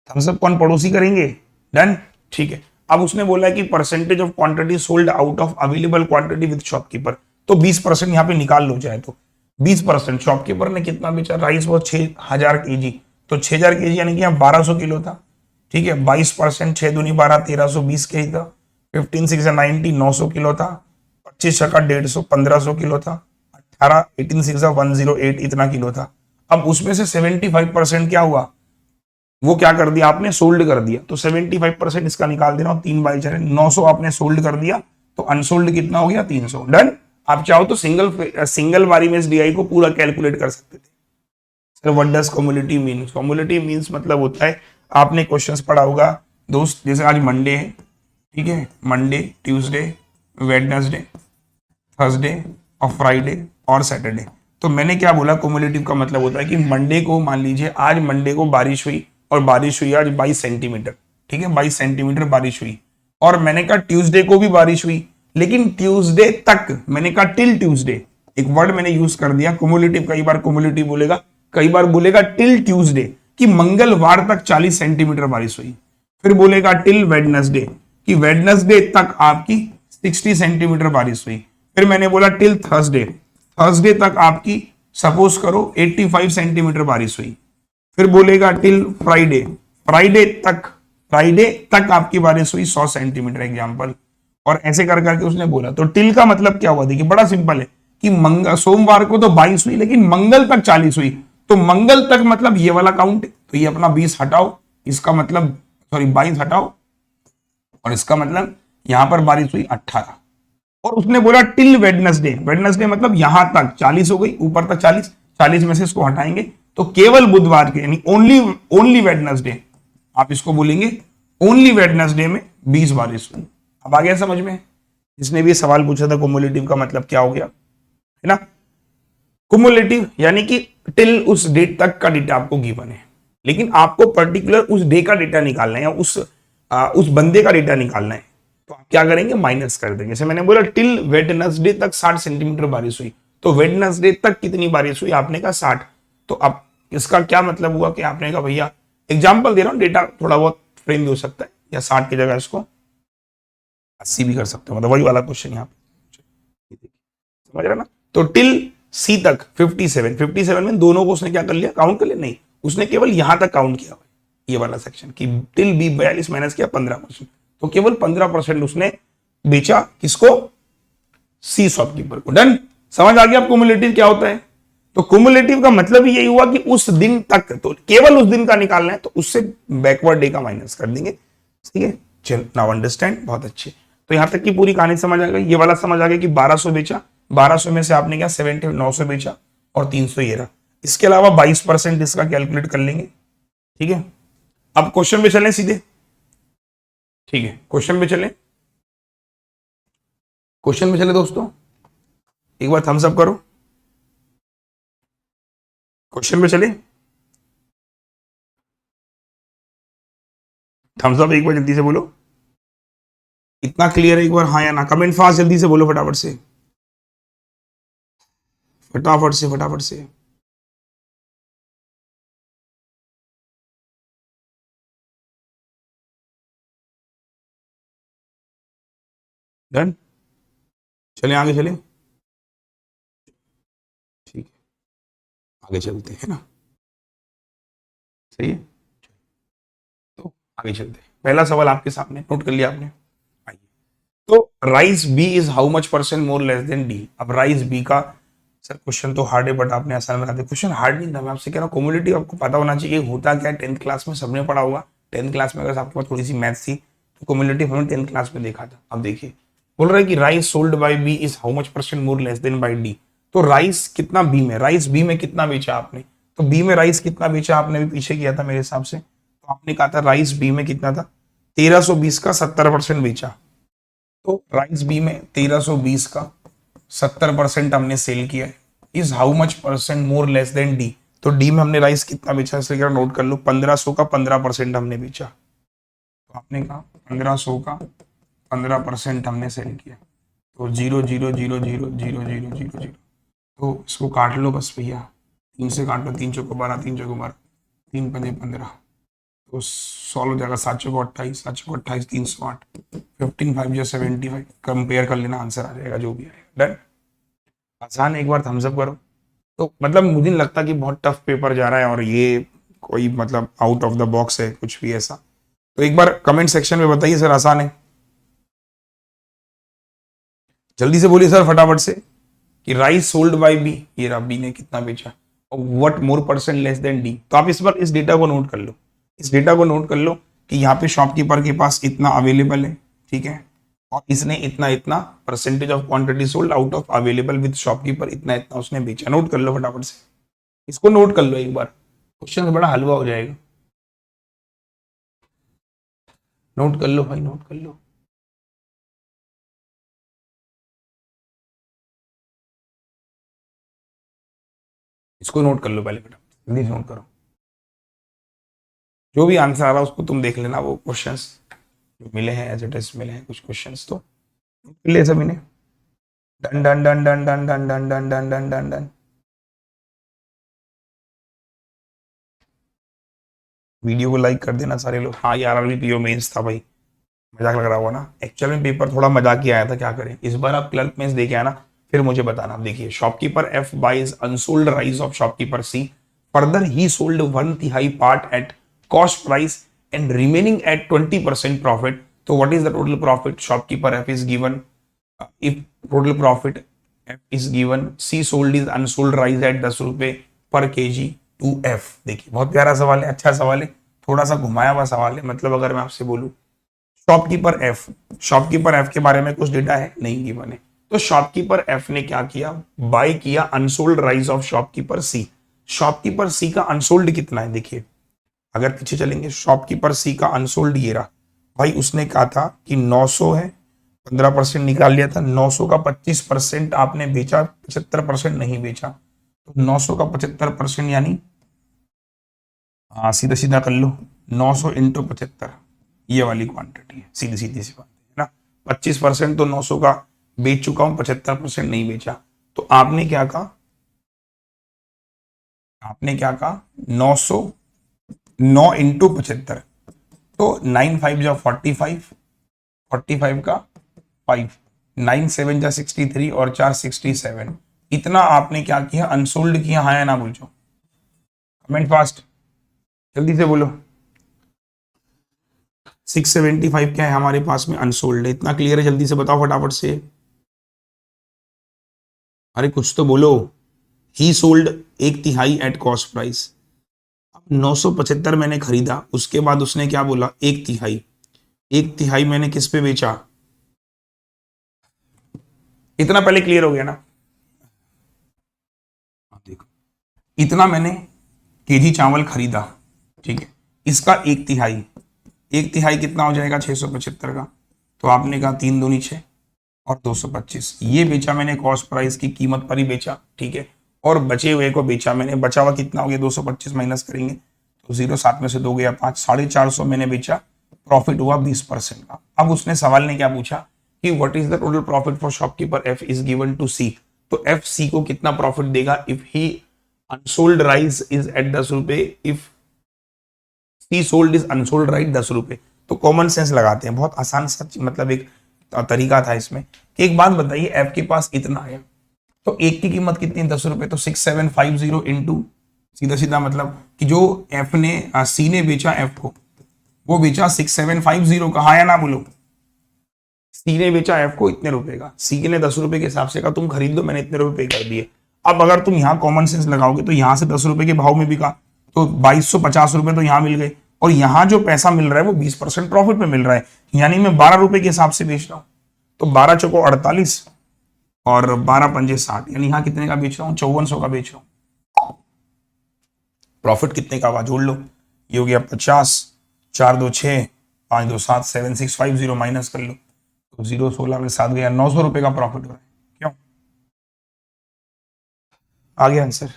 D: थम्स अप कौन पड़ोसी करेंगे? डन। ठीक है, अब उसने बोला है कि percentage of quantity sold out of available quantity with shopkeeper, तो 20% यहाँ पे निकाल लो चाहे तो। 20% शॉपकीपर ने कितना बेचा? राइस वो 6000 केजी, तो 6000 केजी यानी कि यहाँ 1200 किलो था। ठीक है, 22%, 6 दूनी 12, 1320 केजी था। 15 6 90, 900 किलो था। 25 छक्का 150, 1500 किलो था। 18 18 6 108, इतना किलो था। अब उसमें से 75% क्या हुआ? वो क्या कर दिया आपने? सोल्ड कर दिया। तो 75% इसका निकाल देना, 3 बाई 4 900 आपने सोल्ड कर दिया, तो अनसोल्ड कितना हो गया? 300। डन। आप चाहो तो सिंगल बारी में इस डीआई को पूरा कैलकुलेट कर सकते थे। Sir what does cumulative means? Cumulative means मतलब होता है, आपने क्वेश्चंस पढ़ा होगा दोस्त, जैसे आज मंडे है, ठीक है, मंडे, ट्यूसडे, वेडनेसडे, थर्सडे और फ्राइडे और सैटरडे। तो मैंने क्या बोला? क्युमुलेटिव का मतलब होता है कि मंडे को, मान लीजिए आज मंडे को बारिश हुई, और बारिश हुई आज 22 सेंटीमीटर, ठीक है, 22 सेंटीमीटर बारिश हुई। और मैंने कहा ट्यूसडे को भी बारिश हुई, लेकिन ट्यूसडे तक, मैंने कहा टिल ट्यूसडे, एक वर्ड मैंने यूज कर दिया क्युमुलेटिव। कई बार क्युमुलेटिव बोलेगा, कई बार बोलेगा टिल ट्यूसडे, कि मंगलवार तक 40 सेंटीमीटर बारिश हुई। फिर बोलेगा टिल वेडनेसडे, कि वेडनेसडे तक आपकी 60 सेंटीमीटर बारिश हुई। फिर मैंने बोला टिल थर्सडे, थर्सडे तक आपकी सपोज करो 85 सेंटीमीटर बारिश हुई। फिर बोलेगा टिल फ्राइडे, फ्राइडे तक आपकी बारिश हुई 100 सेंटीमीटर एग्जाम्पल, और ऐसे कर करके उसने बोला। तो टिल का मतलब क्या हुआ? देखिए बड़ा सिंपल है कि सोमवार को तो 22 हुई, लेकिन मंगल तक 40 हुई। तो मंगल तक मतलब ये वाला काउंट, तो ये अपना 20 हटाओ, इसका मतलब 22 हटाओ, और इसका मतलब यहां पर बारिश हुई 18। और उसने बोला टिल वेडनेसडे, वेडनेसडे मतलब यहां तक 40 हो गई, ऊपर तक 40, 40 में से इसको हटाएंगे तो केवल बुधवार के, यानी ओनली वेडनेसडे, आप इसको बोलेंगे ओनली वेडनेसडे में 20 बारिश हुई। अब आ गया समझ में? जिसने भी सवाल पूछा था कुमुलेटिव का मतलब क्या हो गया, है ना? कुमुलेटिव यानी कि टिल उस डेट तक का डेटा आपको गिवन है, लेकिन आपको पर्टिकुलर उस डे का डेटा निकालना है, या उस बंदे का डेटा निकालना है। तो आप क्या करेंगे? माइनस कर देंगे। जैसे मैंने बोला टिल वेडनेसडे तक 60 सेंटीमीटर बारिश हुई, तो वेडनेसडे तक कितनी बारिश हुई? आपने कहा 60। तो अब इसका क्या मतलब हुआ कि आपने कहा भैया, एग्जाम्पल दे रहा हूं, डेटा थोड़ा बहुत फ्रेम भी हो सकता है, या 60 की जगह इसको 80 भी कर सकते हो, मतलब वही वाला क्वेश्चन यहाँ पे, समझ रहे ना? तो टिल सी तक 57 में दोनों को उसने क्या कर लिया? काउंट कर लिया? नहीं, उसने केवल यहां तक काउंट किया, ये वाला सेक्शन, कि टिल बी 42 माइनस किया 15%, तो केवल 15% उसने बेचा। किसको? सी शॉपकीपर को। डन। समझ आ गया आपको क्युमुलेटिव क्या होता है? तो कुमुलेटिव का मतलब ही यही हुआ कि उस दिन तक, तो केवल उस दिन का निकालना है तो उससे बैकवर्ड डे का माइनस कर देंगे। ठीक है, चल नाउ अंडरस्टैंड, बहुत अच्छे। तो यहां तक की पूरी कहानी समझ आ गई। ये वाला समझ आ गया कि 1200 बेचा, 1200 में से आपने क्या 70 900 बेचा और 300 ये रहा। इसके अलावा 22% इसका कैलकुलेट कर लेंगे। ठीक है, अब क्वेश्चन पे चलें सीधे। ठीक है, क्वेश्चन पे चलें, क्वेश्चन पे चले दोस्तों, एक बार थम्स अप करो। क्वेश्चन पे चले, थम्स अप एक बार जल्दी से बोलो। इतना क्लियर है एक बार हाँ या ना? कमेंट फास्ट जल्दी से बोलो, फटाफट से, फटाफट से, फटाफट से। डन, चले आगे चले। ठीक है, आगे चलते हैं ना, सही है। तो आगे चलते हैं, पहला सवाल आपके सामने, नोट कर लिया आपने? आइए, तो rice B is how much percent more less than D. अब राइस बी का सर क्वेश्चन तो हार्ड है, बट आपने आसान बना दिया। क्वेश्चन हार्ड नहीं था, मैं आपसे कह रहा हूँ कम्युनिटी आपको पता होना चाहिए होता क्या है। 10th क्लास में सबने पढ़ा होगा। 10th क्लास में अगर आपके पास थोड़ी सी मैथ्स थी तो कम्युनिटी हमने 10th क्लास में देखा था। अब देखिए, बोल रहा है कि rice sold by B is how much percent more less than by D. तो राइस कितना बी में, राइस बी में कितना बेचा आपने? तो बी में राइस कितना बेचा आपने, भी पीछे किया था मेरे हिसाब से। तो आपने कहा था राइस बी में कितना था, 1320 का 70% बेचा। तो राइस बी में 1320 का 70% हमने सेल किया है। Is how much percent more less than D. तो डी में हमने राइस कितना बेचा, इसलिए नोट कर लो, 1500 का 15% हमने बेचा। तो आपने कहा 1500 का 15% हमने सेल किया। तो 0 0 0 0 0 0 0 0। तो इसको काट लो बस भैया, 3 से काट लो, 3 चौको 12, 3 चौको 12, 3 पंजे 15। तो 16 हो जाएगा, 7 चौको 28, 7 चौको 28, 308, 15 5 या 75। कंपेयर कर लेना, आंसर आ जाएगा जो भी आएगा। डन, आसान, एक बार थम्स अप करो। तो मतलब मुझे नहीं लगता कि बहुत टफ पेपर जा रहा है और ये कोई मतलब आउट ऑफ द बॉक्स है कुछ भी ऐसा। तो एक बार कमेंट सेक्शन में बताइए सर आसान है, जल्दी से बोलिए सर फटाफट से कि राइस सोल्ड बाय बी, ये रहा बी ने कितना बेचा, और what more percent less than D. तो आप इस बार इस डेटा को नोट कर लो, इस डेटा को नोट कर लो कि यहाँ पे शॉपकीपर के पास इतना अवेलेबल है, ठीक है, और इसने इतना इतना percentage of quantity sold out of available with shopkeeper, इतना इतना उसने बेचा। नोट कर लो फटाफट से, इसको नोट कर लो एक बार, क्वेश्चन बड़ा हलवा हो जाएगा। नोट कर लो भाई, नोट कर लो। इसको नोट कर लो पहले बेटा, जल्दी से नोट करो। जो भी आंसर आ रहा है उसको तुम देख लेना, वो क्वेश्चंस जो मिले हैं एज ए टेस्ट मिले हैं कुछ क्वेश्चंस, तो ले सभी ने। Done done done done done done done done done done done done. Video को लाइक कर देना सारे लोग। हाँ यार, अभी पीओ मेंस था भाई, मजाक लग रहा होगा ना। एक्चुअल में पेपर थोड़ा मजाक ही आया था, क्या करें। इस बार आप क्लर्क मेंस दे के आना, फिर मुझे बताना। देखिए, shopkeeper F buys unsold rice of shopkeeper C, further he sold 1/3 part at cost price and remaining at 20% profit. तो what is the total profit shopkeeper F is given, if total profit F is given, C sold is unsold rice at 10 रुपए पर केजी टू एफ। देखिए बहुत प्यारा सवाल है, अच्छा सवाल है, थोड़ा सा घुमाया हुआ सवाल है। मतलब अगर मैं आपसे बोलूं शॉपकीपर एफ के बारे में कुछ डेटा है नहीं गिवन है, तो शॉपकीपर एफ ने क्या किया, बाय किया unsold rice of shopkeeper C. Shopkeeper C का अनसोल्ड कितना है, देखिए अगर पीछे चलेंगे, शॉपकीपर सी का अनसोल्ड ये रहा भाई। उसने कहा था कि 900 है, 15% निकाल लिया था, 900 का 25% आपने बेचा, 75% नहीं बेचा। तो 900 का 75% यानी सीधा सीधा कर लो, 900 इंटू 75, ये वाली क्वांटिटी है, सीधी सीधी सी बात है ना। 25% तो 900 का बेच चुका हूं, 75% नहीं बेचा। तो आपने क्या कहा, 9 इंटू 75, तो 9 5 जा 45, 45 का 5, 9 7 जा 63 और 4 67। इतना आपने क्या किया, अनसोल्ड किया। हाँ या ना बोलो, कमेंट फास्ट जल्दी से बोलो। 675 क्या है हमारे पास में, अनसोल्ड है। इतना क्लियर है, जल्दी से बताओ फटाफट से। अरे कुछ तो बोलो, ही सोल्ड 1/3 एट कॉस्ट प्राइस। अब 975 मैंने खरीदा, उसके बाद उसने क्या बोला 1/3, 1/3 मैंने किस पे बेचा, इतना पहले क्लियर हो गया ना। देखो इतना मैंने केजी चावल खरीदा, ठीक है, इसका 1/3, 1/3 कितना हो जाएगा 675 का, तो आपने कहा 3 दूनी 6 और 225, ये बेचा मैंने कॉस्ट प्राइस की कीमत पर ही बेचा, ठीक है, और बचे हुए को बेचा मैंने, बचा हुआ कितना हो गया 225 माइनस करेंगे तो 0, 7 में से 2 गया 5, 450 मैंने बेचा, प्रॉफिट हुआ 20% का। अब उसने सवाल ने क्या पूछा कि what is the total profit for shopkeeper F is given to C, तो एफ सी को कितना प्रॉफिट देगा if he unsold rice is at 10 रुपए, if C sold is unsold rice 10 रुपए। तो कॉमन सेंस लगाते हैं, बहुत आसान सा मतलब एक तरीका था इसमें कि एक बात बताइए, एफ के पास इतना है तो एक की कीमत कितनी 10 रुपए, तो 6750 इंटू सीधा सीधा मतलब कि जो एफ ने सी ने बेचा एफ को, वो बेचा 6750 का, हाँ या ना बोलो, सी ने बेचा एफ को इतने रुपए का, सी ने 10 रुपए के हिसाब से कहा तुम खरीद लो, मैंने इतने रुपए कर दिए। अब अगर तुम यहाँ कॉमन सेंस लगाओगे तो यहाँ से 10 रुपए के भाव में बिका तो 2250 रुपए तो यहाँ मिल गए, और यहाँ जो पैसा मिल रहा है वो 20% प्रॉफिट में मिल रहा है, यानी मैं 12 रुपए के हिसाब से बेच रहा हूँ, तो 12 चौको 48 और 12 पंजे 60, यानी यहाँ कितने का बेच रहा हूँ 5400 का बेच रहा हूँ। प्रॉफिट कितने का हुआ जोड़ लो, ये हो गया 50, 4 2 6, 5 2 7, 7650 माइनस कर लो तो 0 16 में 7 गया, 900 रुपए का प्रॉफिट हो रहा है। क्यों आ गया आंसर?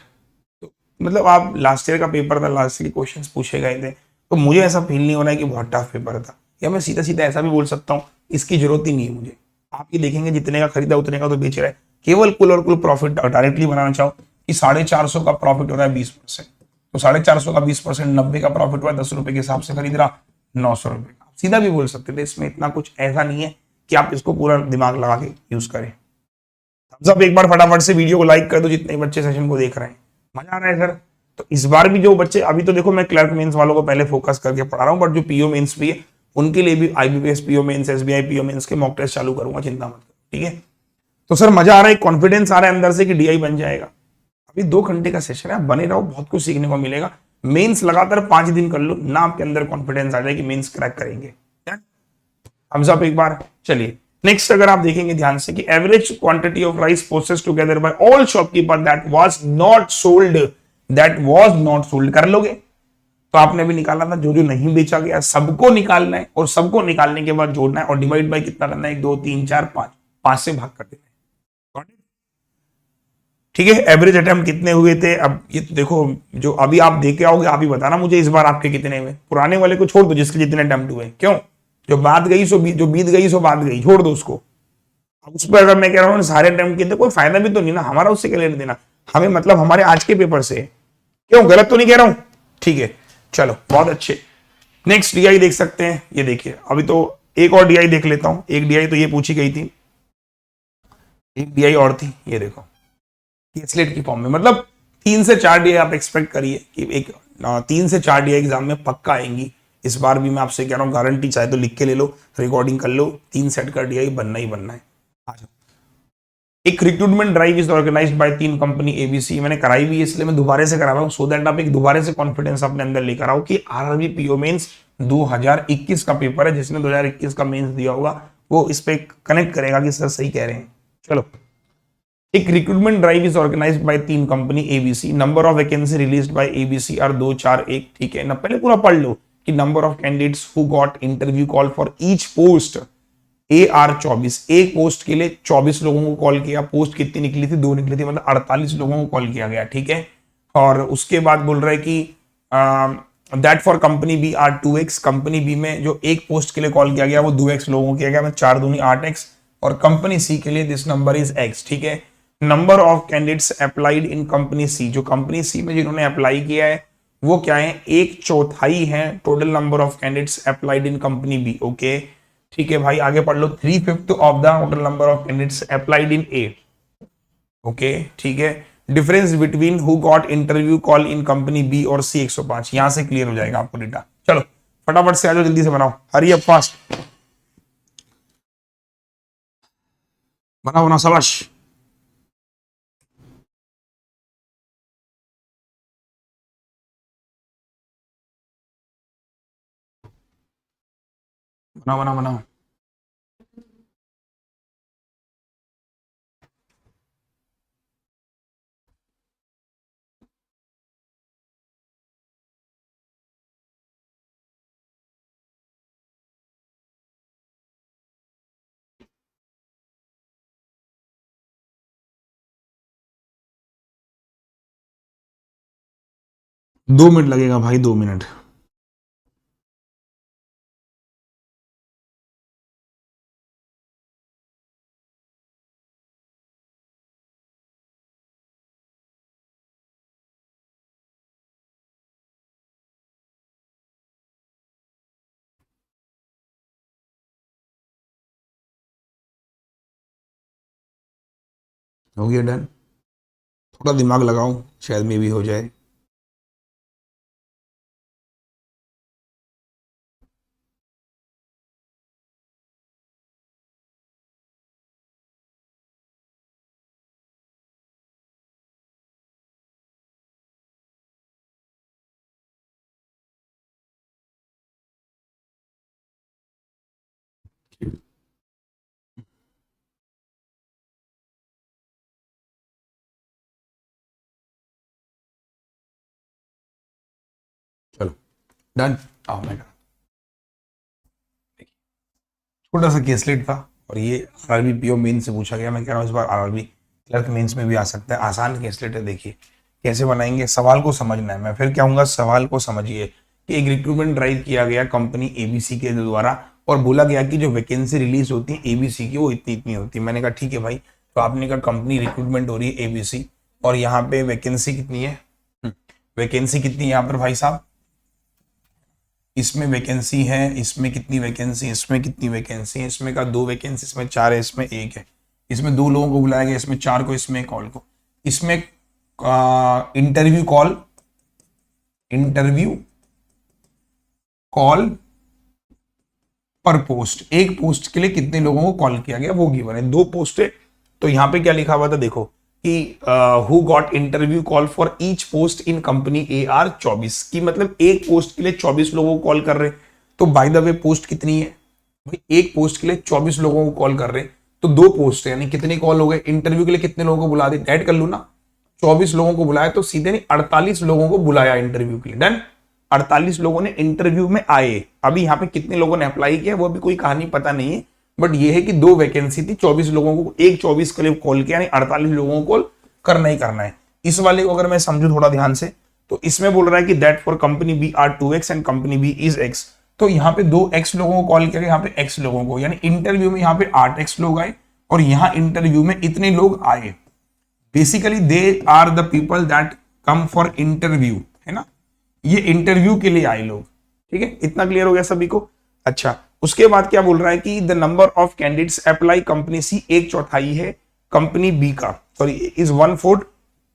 D: तो मतलब आप लास्ट ईयर का पेपर था, लास्ट ईयर के क्वेश्चंस पूछे गए थे, तो मुझे ऐसा फील नहीं हो रहा है कि बहुत टफ पेपर था, या मैं सीधा सीधा ऐसा भी बोल सकता हूँ इसकी जरूरत ही नहीं है मुझे। आप ये देखेंगे जितने का खरीदा उतने का तो बेच रहा है, केवल कुल और कुल प्रॉफिट डायरेक्टली बनाना चाहो कि 450 का प्रॉफिट हो रहा है 20%, तो 450 का 20% 90 का प्रॉफिट हुआ, 10 रुपए के हिसाब से खरीद रहा 900 रुपए का। सीधा भी बोल सकते थे, इसमें इतना कुछ ऐसा नहीं है कि आप इसको पूरा दिमाग लगा के यूज करें। सब एक बार फटाफट से वीडियो को लाइक कर दो जितने बच्चे सेशन को देख रहे हैं, मजा आ रहा है सर। तो इस बार भी जो बच्चे, अभी तो देखो मैं क्लर्क मेंस वालों को पहले फोकस करके पढ़ा रहा हूँ, बट जो पीओ मेंस भी है उनके लिए भी IBPS PO mains, SBI PO mains के मॉक टेस्ट चालू करूंगा, चिंता मत करो, ठीक है। तो सर मजा आ रहा है, कॉन्फिडेंस आ रहा है अंदर से कि डीआई बन जाएगा। अभी 2 घंटे का सेशन है, बने रहो, बहुत कुछ सीखने को मिलेगा। मेंस लगातार 5 दिन कर लो ना, आपके अंदर कॉन्फिडेंस आ जाए कि मेंस क्रैक करेंगे। हम सब एक बार चलिए नेक्स्ट अगर आप देखेंगे ध्यान से कि average quantity of rice processed together by all shopkeeper that was not sold कर लोगे, तो आपने भी निकाला था जो जो नहीं बेचा गया सबको निकालना है, और सबको निकालने के बाद जोड़ना है और डिवाइड बाय कितना करना है 1 2 3 4 5 से भाग कर देना है, ठीक है। एवरेज अटेम्प्ट कितने हुए थे, अब ये तो देखो जो अभी आप देख के आओगे आप ही बताना मुझे इस बार आपके कितने हुए, पुराने वाले को छोड़ दो जिसके जितने अटेम्प्ट हुए, क्यों जो बात गई सो जो बीत गई सो बात गई, छोड़ दो उसको। अब उस पर अगर मैं कह रहा हूँ सारे अटेम्प्ट किए कोई फायदा भी तो नहीं ना, हमारा उससे क्या लेना देना, हमें मतलब हमारे आज के पेपर से, क्यों गलत तो नहीं कह रहा हूं, ठीक है। चलो बहुत अच्छे, नेक्स्ट डीआई देख सकते हैं, ये देखिए अभी तो एक और डीआई देख लेता हूं। एक डीआई तो ये पूछी गई थी, एक डीआई और थी, ये देखो ये स्लेट की फॉर्म में, मतलब 3 से 4 डीआई आप एक्सपेक्ट करिए कि एक 3 से 4 डीआई एग्जाम में पक्का आएंगी। इस बार भी मैं आपसे कह रहा हूँ गारंटी, चाहे तो लिख के ले लो, रिकॉर्डिंग कर लो, 3 सेट का डीआई बनना ही बनना है। एक recruitment drive is organized by 3 company ABC, मैंने कराई भी है इसलिए मैं दोबारा से करा रहा हूँ, सो दैट आप एक दोबारा से कॉन्फिडेंस अपने अंदर लेकर आओ कि आरआरबी पीओ मेंस 2021 का पेपर है, जिसने 2021 का मेंस दिया होगा वो इस पे कनेक्ट करेगा कि सर सही कह रहे हैं। चलो, एक recruitment drive is organized by 3 company ABC, number of vacancy released by ABC are 2 4 1, ठीक है ना। पहले पूरा पढ़ लो कि number of candidates who got interview call for each post AR 24, एक पोस्ट के लिए 24 लोगों को कॉल किया, पोस्ट कितनी निकली थी 2 निकली थी, मतलब 48 लोगों को कॉल किया गया, ठीक है। और उसके बाद बोल रहा है कि that for company B are 2x, company B में जो एक पोस्ट के लिए कॉल किया गया वो 2x लोगों को किया गया, मतलब 4 दूनी 8x, और कंपनी सी के लिए दिस नंबर इज x, ठीक है। Number of candidates applied in company C, जो कंपनी सी में जिन्होंने अप्लाई किया है वो क्या है 1/4 है total number of candidates applied in company B, okay ठीक है भाई। आगे पढ़ लो 3/5 of the total number of candidates applied in A, okay ठीक है। Difference between who got interview call in company B और सी 105, यहां से क्लियर हो जाएगा आपको डेटा। चलो फटाफट से आ जाओ, जल्दी से बनाओ, हरी अप फास्ट बनाओ ना, शाबाश। बनाओ बनाओ बनाओ। दो मिनट लगेगा भाई, 2 मिनट। हो गया डन। थोड़ा दिमाग लगाओ, शायद में भी हो जाए। चलो डन। आओ मैं करा। छोटा सा केसलेट था और ये आरआरबी पीओ मेन से पूछा गया। मैं कह रहा हूँ इस बार आरआरबी क्लर्क मेंस में भी आ सकता है। आसान केसलेट है, देखिए कैसे बनाएंगे। सवाल को समझना है, मैं फिर कहूंगा सवाल को समझिए कि एक रिक्रूटमेंट ड्राइव किया गया कंपनी एबीसी के द्वारा और बोला गया कि जो वैकेंसी रिलीज होती है एबीसी की वो इतनी इतनी होती है। मैंने कहा ठीक है भाई, तो आपने कहा कंपनी रिक्रूटमेंट हो रही है एबीसी और यहाँ पे वैकेंसी कितनी है, वैकेंसी कितनी है यहाँ पर भाई साहब, इसमें वैकेंसी है, इसमें कितनी वैकेंसी, इसमें कितनी वैकेंसी है, इसमें का 2 वैकेंसी, इसमें 4 है, इसमें 1 है, इसमें 2 लोगों को बुलाया गया, इसमें 4 को, इसमें कॉल को, इसमें इंटरव्यू कॉल पर पोस्ट, एक पोस्ट के लिए कितने लोगों को कॉल किया गया वो गिवन है। 2 पोस्ट है तो यहाँ पे क्या लिखा हुआ था देखो कि who got interview call for each post in company AR 24 की, मतलब एक पोस्ट के लिए 24 लोगों को कॉल कर रहे। तो बाय द वे पोस्ट कितनी है भाई, एक पोस्ट के लिए 24 लोगों को कॉल कर रहे, तो 2 पोस्ट है यानी कितने कॉल हो गए। इंटरव्यू के लिए कितने लोगों को बुला दे, ऐड कर लू ना, 24 लोगों को बुलाया तो सीधे नहीं 48 लोगों को बुलाया इंटरव्यू के लिए। डन, 48 लोगों ने इंटरव्यू में आए। अभी यहाँ पे कितने लोगों ने अप्लाई किया वो भी कोई कहानी पता नहीं है, बट ये है कि 2 वैकेंसी थी, 24 लोगों को एक 24 के लिए कॉल किया, यानी 48 लोगों को कॉल करना ही करना है। इस वाले को अगर मैं समझू थोड़ा ध्यान से तो इसमें बोल रहा है कि that for company B are 2x and company B is x, तो यहाँ पे 2x लोगों को कॉल किया, यहाँ पे x लोगों को, यानी इंटरव्यू में यहाँ पे 8x लोग आए और यहाँ इंटरव्यू में इतने लोग आए। Basically they are the people that come for interview, है ना, ये इंटरव्यू के लिए आए लोग। ठीक है, इतना क्लियर हो गया सभी को। अच्छा, उसके बाद क्या बोल रहा है कि the number of candidates apply company C 1/4 है, कंपनी बी का sorry is 1/4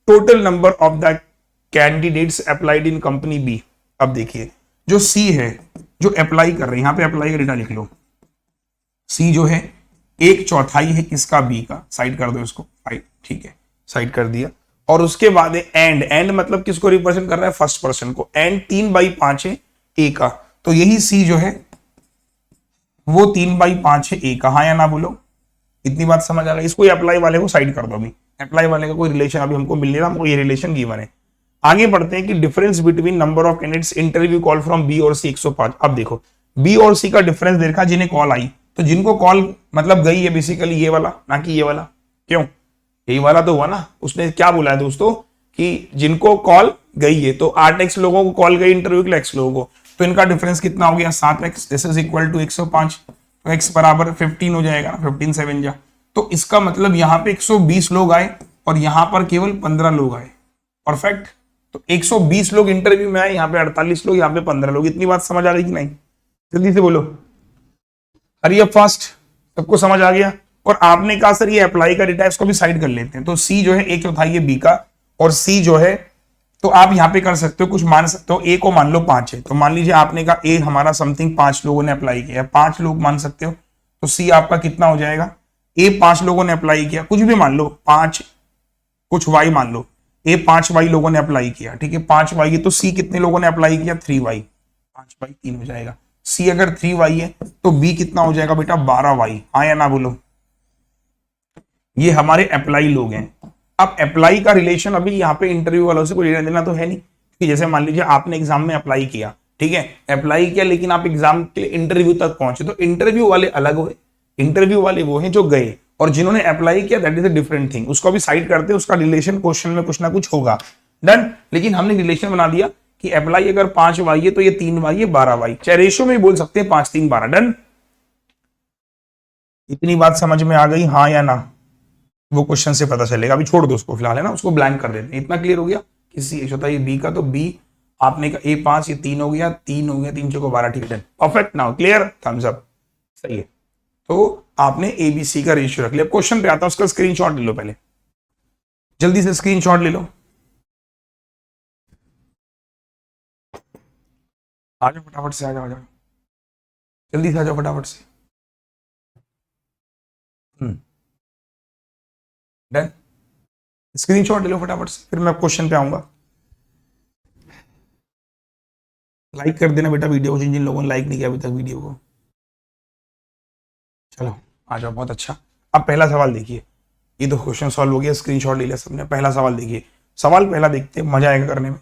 D: total number of the candidates applied in company B. अब देखिए जो सी है जो अप्लाई कर रहे हैं, यहां पे अप्लाई का डेटा लिख लो, सी जो है 1/4 है किसका, बी का, साइड कर दो इसको, ठीक है साइड कर दिया। और उसके बाद एंड मतलब किसको रिप्रेजेंट कर रहा है, फर्स्ट पर्सन को, एंड 3/5 है ए का, तो यही सी जो है वो 3/5 है ए का, हाँ या ना बोलो, इतनी बात समझ आ गई। इसको अप्लाई वाले को साइड कर दो, अभी अप्लाई वाले का कोई रिलेशन अभी हमको मिल नहीं रहा, हमको ये रिलेशन गिवन है। आगे बढ़ते हैं कि difference between number of candidates interview call from B और सी 105। अब देखो बी और सी का डिफरेंस देखा, जिन्हें कॉल आई, तो जिनको कॉल मतलब गई है बेसिकली ये वाला, ना कि ये वाला, क्यों, यही वाला तो हुआ ना। उसने क्या बोला है दोस्तों कि जिनको कॉल गई है, तो 8x लोगों को कॉल गई इंटरव्यू के लिए, x लोगों को, तो इनका डिफरेंस कितना हो गया 7x, this is equal to 105, तो x बराबर 15 हो जाएगा ना, 15 7 जा, तो इसका मतलब यहाँ पे 120 लोग आए और यहाँ पर केवल 15 लोग आए। परफेक्ट, तो 120 लोग इंटरव्यू में आए, यहाँ पे 48 लोग, यहाँ पे 15 लोग। इतनी बात समझ आ रही कि नहीं, जल्दी से बोलो, हरी अप फास्ट, सबको समझ आ गया। और आपने कहा सर ये अप्लाई का डेटा, इसको भी साइड कर लेते हैं, तो सी जो है 1/4 है बी का, और सी जो है तो आप यहाँ पे कर सकते हो, कुछ मान सकते हो, ए को मान लो 5 है, तो मान लीजिए आपने कहा ए हमारा समथिंग 5 लोगों ने अप्लाई किया, 5 लोग मान सकते हो, तो सी आपका कितना हो जाएगा, ए 5 लोगों ने अप्लाई किया, कुछ भी मान लो 5, कुछ वाई मान लो, ए 5 वाई लोगों ने अप्लाई किया, ठीक है 5 वाई, तो सी कितने लोगों ने अप्लाई किया 3 वाई, 5/3 हो जाएगा। सी अगर 3y है तो बी कितना हो जाएगा बेटा 12y, हाँ या ना बोलो। ये हमारे अप्लाई लोग हैं। अब अप्लाई का रिलेशन अभी यहाँ पे इंटरव्यू वालों से कोई लेना देना तो है नहीं, कि जैसे मान लीजिए आपने एग्जाम में अप्लाई किया, ठीक है, अप्लाई किया लेकिन आप एग्जाम के इंटरव्यू तक पहुंचे, तो इंटरव्यू वाले अलग हुए। इंटरव्यू वाले वो हैं जो गए, और जिन्होंने अप्लाई किया that is a different thing. उसको भी साइड करते हैं, उसका रिलेशन क्वेश्चन में कुछ ना कुछ होगा, डन। लेकिन हमने रिलेशन बना दिया कि अप्लाई अगर 5y है तो ये 3y है 12y, चाहे रेशियो में बोल सकते हैं 5 3 12, डन। इतनी बात समझ में आ गई, हाँ या ना? वो क्वेश्चन से पता चलेगा, अभी छोड़ दो उसको फिलहाल, है ना, उसको ब्लैंक कर देते हैं। इतना क्लियर हो गया? किसी होता है ये बी का, तो बी आपने का A5, ये 3 हो गया, 3 हो गया, 3 चौको 12, ठीक है, perfect. Now clear, thumbs up, सही है। तो आपने ABC का रेशियो रख लिया। क्वेश्चन पे आता है, उसका स्क्रीनशॉट ले लो, पहले जल्दी से स्क्रीनशॉट ले लो। आ जाओ फटाफट से, आ जाओ, आ जाओ, जल्दी से आ जाओ फटाफट से। डन, स्क्रीनशॉट ले लो फटाफट से, फिर मैं क्वेश्चन पे आऊंगा। लाइक कर देना बेटा वीडियो को, जिन जिन लोगों ने लाइक नहीं किया अभी तक वीडियो को। चलो आ जाओ, बहुत अच्छा। अब पहला सवाल देखिए, ये तो क्वेश्चन सॉल्व हो गया, स्क्रीनशॉट ले लिया सबने। पहला सवाल देखिए, सवाल पहला देखते हैं, मजा आएगा करने में।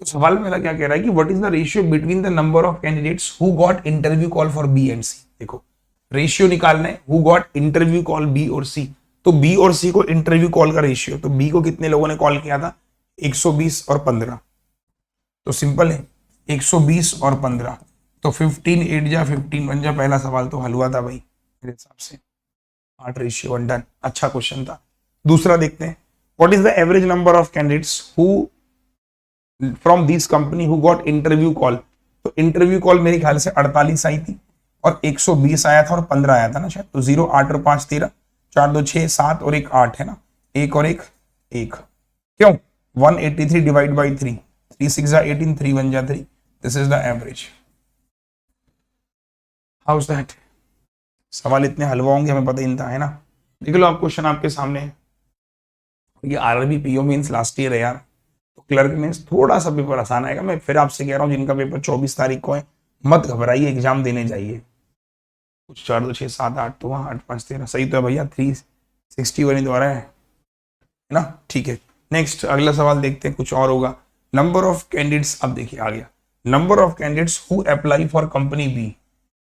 D: तो सवाल पहला क्या कह रहा है कि what is the ratio between the number of candidates who got interview call for B and C. देखो रेशियो निकालना है, who got interview call B और सी। तो बी और सी को इंटरव्यू कॉल का रेशियो, तो बी को कितने लोगों ने कॉल किया था? 120 और 15। तो सिंपल है, 120 और 15, तो 15 8 जा 15 बन जा। पहला सवाल तो हल हुआ था भाई मेरे हिसाब से, 8 रेशियो 1, डन। अच्छा क्वेश्चन था। दूसरा देखते हैं, what is the average number of candidates who from this company who got interview call. तो इंटरव्यू कॉल मेरे ख्याल से 48 आई थी, और 120 आया था, और 15 आया था ना शायद। तो 0 8 और 5 13, 4 2 6 7 और 1 8 है ना, 1 और 1 1, क्यों? 183 डिवाइड बाई 3, 3 6 जा 18, 3 1 जा 3, this is the average. How is that? सवाल इतने हलवा होंगे हमें पता ही था, है ना। देख लो आप, क्वेश्चन आपके सामने है। ये RRB PO mains last year है यार, तो क्लर्क मेंस थोड़ा सा पेपर आसान आएगा। मैं फिर आपसे कह रहा हूँ, जिनका पेपर 24 तारीख को है मत घबराइए, एग्जाम देने जाइए। कुछ 4 2 6 7 8, तो वहाँ 8 5 13 सही तो है भैया, 361 द्वारा है ना, ठीक है। नेक्स्ट अगला सवाल देखते हैं, कुछ और होगा। नंबर ऑफ कैंडिडेट्स, अब देखिए आ गया, number of candidates who apply for company B,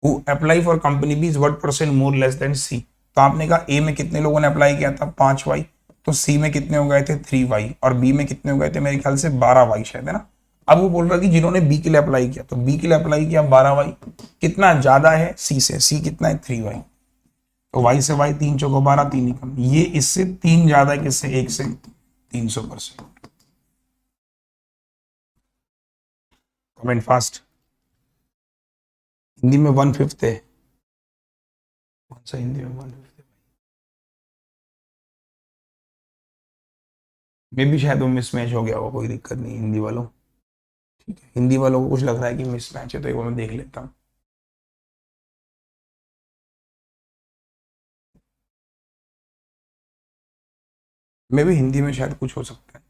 D: who apply for company B is what percent more less than C. तो आपने कहा ए में कितने लोगों ने अप्लाई किया था? 5y, तो सी में कितने हो गए थे? 3y, और बी में कितने हो गए थे? मेरे ख्याल से 12y शायद, है ना। अब वो बोल रहा है कि जिन्होंने बी के लिए अप्लाई किया, तो बी के लिए अप्लाई किया 12y, कितना ज्यादा है सी से? सी कितना है? 3y, तो y से y 3 चौको 12, 3 ही कम, ये इससे 3 ज्यादा है, किससे? 1 से 300%। Comment fast. हिंदी में 1/5 है, कौन सा हिंदी में 1/5 है? मे भी शायद वो मिसमैच हो गया होगा, कोई दिक्कत नहीं हिंदी वालों, ठीक है। हिंदी वालों को कुछ लग रहा है कि मिसमैच है, तो एक बार मैं देख लेता हूँ। मे भी हिंदी में शायद कुछ हो सकता है।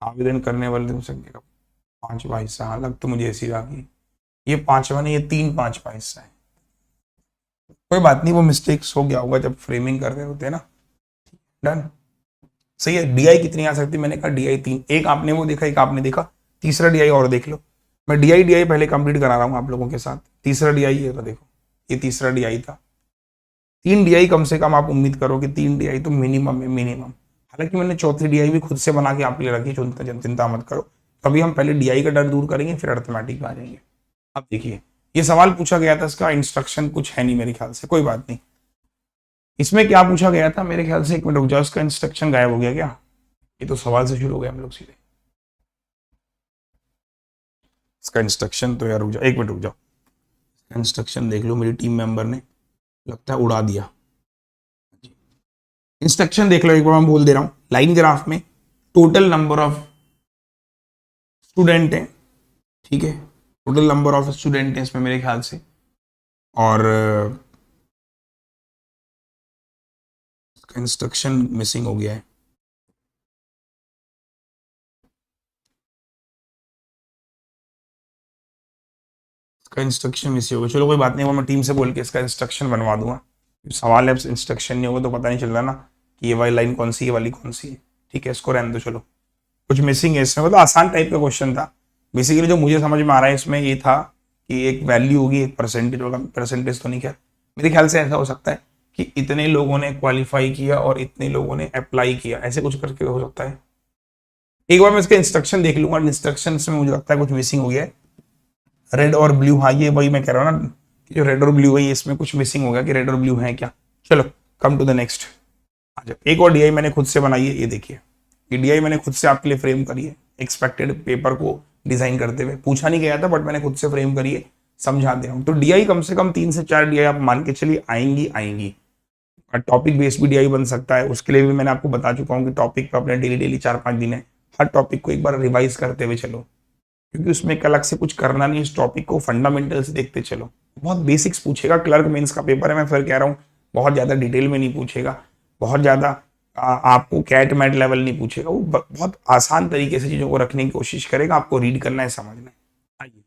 D: आवेदन करने वाले संख्या का 5वां हिस्सा, हाँ लग तो मुझे ऐसी रहा कि ये 5वां नहीं, ये 3/5वां हिस्सा है। कोई बात नहीं, वो मिस्टेक्स हो गया होगा जब फ्रेमिंग कर रहे होते हैं ना, डन। सही है। डीआई कितनी आ सकती है? मैंने कहा डीआई 3, एक आपने वो देखा, एक आपने देखा, तीसरा डीआई और देख लो। मैं डीआई पहले कंप्लीट करा रहा हूँ आप लोगों के साथ। तीसरा डीआई है, तो देखो ये तीसरा डीआई था। 3 डीआई कम से कम आप उम्मीद करो कि 3 डीआई तो मिनिमम है, मिनिमम। हालांकि मैंने चौथी डीआई भी खुद से बना के आपके लिए रखी, चिंता मत करो। तो अभी हम पहले डीआई का डर दूर करेंगे, फिर अर्थमेटिक में आ जाएंगे। अब देखिए, ये सवाल पूछा गया था, इसका इंस्ट्रक्शन कुछ है नहीं मेरे ख्याल से, कोई बात नहीं। इसमें क्या पूछा गया था मेरे ख्याल से, एक मिनट रुक जाओ, इसका इंस्ट्रक्शन गायब हो गया क्या? ये तो सवाल से शुरू हो गया हम लोग सीधे। इसका इंस्ट्रक्शन तो यार रुक जाओ, एक मिनट रुक जाओ, इंस्ट्रक्शन देख लो, मेरी टीम मेंबर ने लगता है उड़ा दिया। इंस्ट्रक्शन देख लो एक बार, मैं बोल दे रहा हूं। लाइन ग्राफ में टोटल नंबर ऑफ स्टूडेंट है, ठीक है, टोटल नंबर ऑफ स्टूडेंट है इसमें मेरे ख्याल से, और इसका इंस्ट्रक्शन मिसिंग हो गया है। इसका इंस्ट्रक्शन मिस होगा, चलो कोई बात नहीं, वो मैं टीम से बोल के इसका इंस्ट्रक्शन बनवा दूंगा। सवाल है, इंस्ट्रक्शन नहीं होगा तो पता नहीं चल रहा ना कि ये वाली लाइन कौन सी, ये वाली कौन सी है। ठीक है, इसको रहने दो। चलो, कुछ मिसिंग है इसमें, मतलब आसान टाइप का क्वेश्चन था। बेसिकली जो मुझे समझ में आ रहा है इसमें ये था कि एक वैल्यू होगी, एक परसेंटेज होगा। परसेंटेज तो नहीं, खैर मेरे ख्याल से ऐसा हो सकता है कि इतने लोगों ने क्वालिफाई किया और इतने लोगों ने अप्लाई किया, ऐसे कुछ करके हो सकता है। एक बार मैं इसका इंस्ट्रक्शन देख लूंगा। इंस्ट्रक्शन में मुझे लगता है कुछ मिसिंग हो गया है। रेड और ब्लू, हाँ ये वही मैं कह रहा हूँ ना कि जो रेड और ब्लू है इसमें कुछ मिसिंग हो गया कि रेड और ब्लू है क्या। चलो कम टू द नेक्स्ट। एक और डीआई मैंने खुद से बनाई है, ये देखिए। ये डीआई मैंने खुद से आपके लिए फ्रेम करी है, एक्सपेक्टेड पेपर को डिजाइन करते हुए। पूछा नहीं गया था बट मैंने खुद से फ्रेम करी है, समझा दे रहा हूँ। तो डीआई कम से कम 3 से 4 डीआई आप मान के चलिए आएंगी। और टॉपिक बेस्ड भी डीआई बन सकता है, उसके लिए भी मैंने आपको बता चुका हूँ कि टॉपिक पर अपने डेली 4-5 दिन है, हर टॉपिक को एक बार रिवाइज करते हुए चलो, क्योंकि उसमें एक अलग से कुछ करना नहीं, इस टॉपिक को फंडामेंटल से देखते चलो। बहुत बेसिक्स पूछेगा, क्लर्क मेंस का पेपर है, मैं फिर कह रहा हूँ बहुत ज्यादा डिटेल में नहीं पूछेगा, बहुत ज्यादा आपको कैट मैट लेवल नहीं पूछेगा। वो बहुत आसान तरीके से चीजों को रखने की कोशिश करेगा, आपको रीड करना है, समझना है। आइए,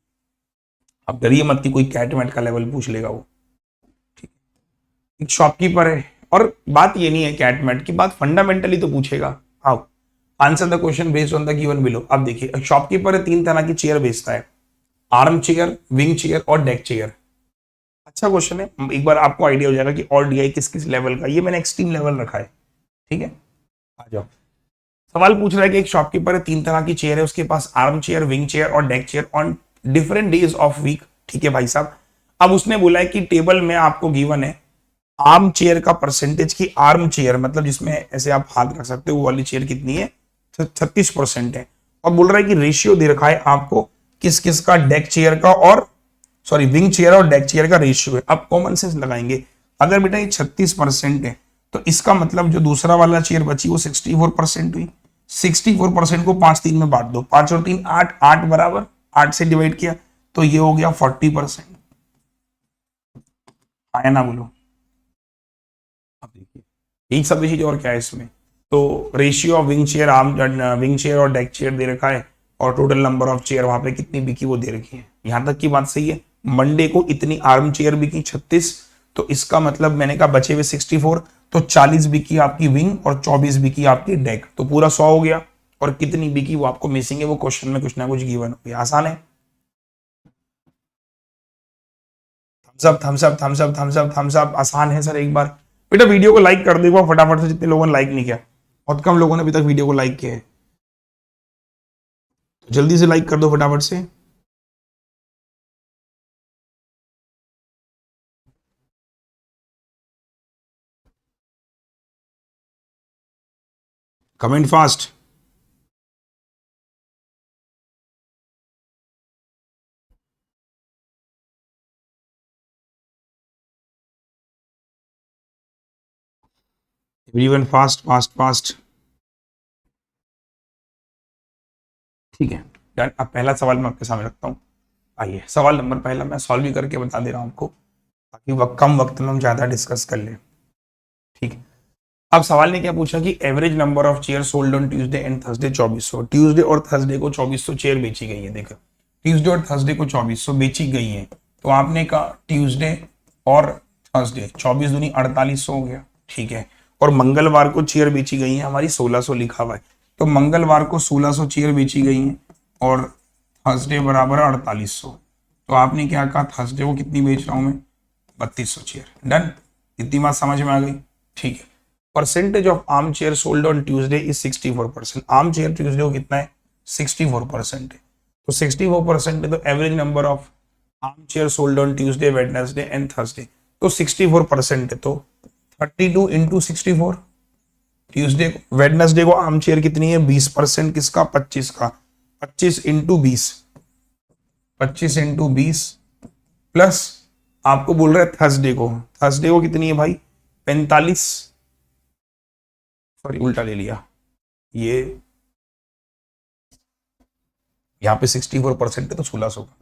D: आप डरिए मत कि कोई कैट मैट का लेवल पूछ लेगा वो। ठीक है, एक शॉपकीपर है और बात ये नहीं है कैट मैट की, बात फंडामेंटली तो पूछेगा। आओ, answer the question based on the given below. अब देखिए, शॉपकीपर है, 3 तरह की चेयर बेचता है, आर्म चेयर, विंग चेयर और डेक चेयर। अच्छा क्वेश्चन है, एक बार आपको आइडिया हो जाएगा कि और डीआई किस किस लेवल का। ये मैंने एक्सट्रीम लेवल रखा है। ठीक है, आ जाओ। सवाल पूछ रहा है कि एक शॉपकीपर है, 3 तरह की चेयर है, उसके पास आर्म चेयर, विंग चेयर और deck chair on different days of week. ठीक है भाई साहब, अब उसने बोला है कि टेबल में आपको गिवन है आर्म चेयर का परसेंटेज की, आर्म चेयर मतलब जिसमें ऐसे आप हाथ रख सकते हो, वो वाली चेयर कितनी है, 36% है। और बोल रहा है कि रेशियो दे रखा है आपको किस किस का, डेक चेयर का और सॉरी विंग चेयर और डेक चेयर का रेशियो है। अब कॉमन सेंस लगाएंगे, अगर बेटा ये 36% है तो इसका मतलब जो दूसरा वाला चेयर बची वो 64% हुई। 64% को 5-3 में बांट दो, 5 और 3 8, 8 बराबर 8 से डिवाइड किया तो ये हो गया 40%। आया ना, बोलो। अब देखिए यही सब चीज, और क्या है इसमें, तो ratio of wing chair, wing chair और डेक चेयर दे रखा है, और टोटल नंबर ऑफ चेयर वहां पे कितनी बिकी वो दे रखी है। यहां तक की बात सही है। मंडे को इतनी आर्म चेयर बिकी 36, तो इसका मतलब मैंने कहा बचे हुए 64, तो 40 बिकी आपकी विंग और 24 बिकी आपकी डेक, तो पूरा 100 हो गया। और कितनी बिकी वो आपको मिसिंग है, वो क्वेश्चन में कुछ ना कुछ गिवन हो गया। आसान है। थम्स अप आसान है सर। एक बार बेटा वीडियो को लाइक कर दो फटाफट से, जितने लोगों ने लाइक नहीं किया, बहुत कम लोगों ने अभी तक वीडियो को लाइक किया है, तो जल्दी से लाइक कर दो फटाफट से। Comment fast. Everyone fast. ठीक है यार, अब पहला सवाल मैं आपके सामने रखता हूँ। आइए, सवाल नंबर पहला मैं सॉल्व भी करके बता दे रहा हूँ आपको, ताकि कम वक्त में हम ज्यादा डिस्कस कर ले। ठीक है, अब सवाल ने क्या पूछा कि average number of chair sold on Tuesday and Thursday 2400। Tuesday और थर्सडे को 2400 चेयर बेची गई है। देखो, ट्यूसडे और थर्सडे को 2400 बेची गई है, तो आपने कहा ट्यूसडे और थर्सडे 24 दूनी 4800 हो गया। ठीक है, और मंगलवार को चेयर बेची गई है हमारी 1600 लिखा हुआ है, तो मंगलवार को 1600 चेयर बेची गई है और थर्सडे बराबर 4800। तो आपने क्या कहा, थर्सडे को कितनी बेच रहा हूं मैं, 3200 चेयर। डन, इतनी बात समझ में आ गई। ठीक है, percentage of arm chair sold on Tuesday is 64%। Arm chair Tuesday को कितना है, 64% है, तो 64% है, तो average number of arm chair sold on Tuesday, Wednesday and Thursday, तो 64% है, तो 32 इंटू 64। ट्यूसडे को, वेडनेसडे को आर्म चेयर कितनी है, 20%, किसका, 25 का, 25 इंटू 20, 25 इंटू 20 प्लस आपको बोल रहा है थर्सडे को कितनी है भाई, 45, सॉरी उल्टा ले लिया, ये यहाँ पे 64% है तो 1600 का,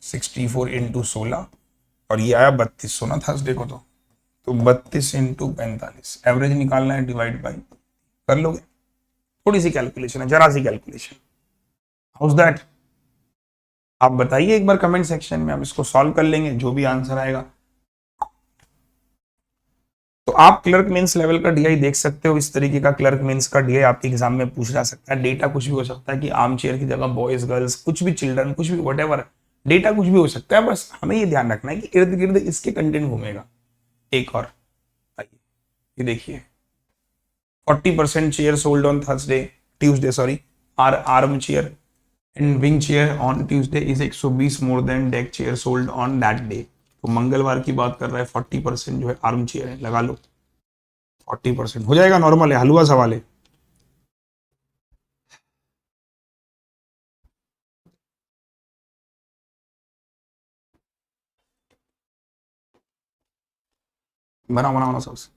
D: 64 इंटू 16 और ये आया 3200 ना थर्सडे को, तो 32 इंटू 45 एवरेज निकालना है, डिवाइड बाई, कर लोगे, थोड़ी सी कैलकुलेशन है, जरा सी कैलकुलेशन, हाउस दैट। आप बताइए एक बार कमेंट सेक्शन में, हम इसको सॉल्व कर लेंगे, जो भी आंसर आएगा। तो आप क्लर्क मीन्स लेवल का डीआई देख सकते हो। इस तरीके का क्लर्क मीन्स का डीआई आपके एग्जाम में पूछ जा सकता है। डेटा कुछ भी हो सकता है कि आर्म चेयर की जगह बॉयज गर्ल्स, कुछ भी चिल्ड्रन, कुछ भी वट, डेटा कुछ भी हो सकता है। बस हमें ये ध्यान रखना है कि इर्द गिर्द इसके कंटेंट घूमेगा। एक और आइए, ये देखिए 40% chair sold on Thursday, Tuesday sorry, are arm chair and wing chair on Tuesday is 120 more than deck chair sold on that day. तो मंगलवार की बात कर रहा है, 40% जो है आर्म चेयर है, लगा लो 40% हो जाएगा, नॉर्मल है, हलवा सवाल है। बनाओ बनाओ ना सबसे।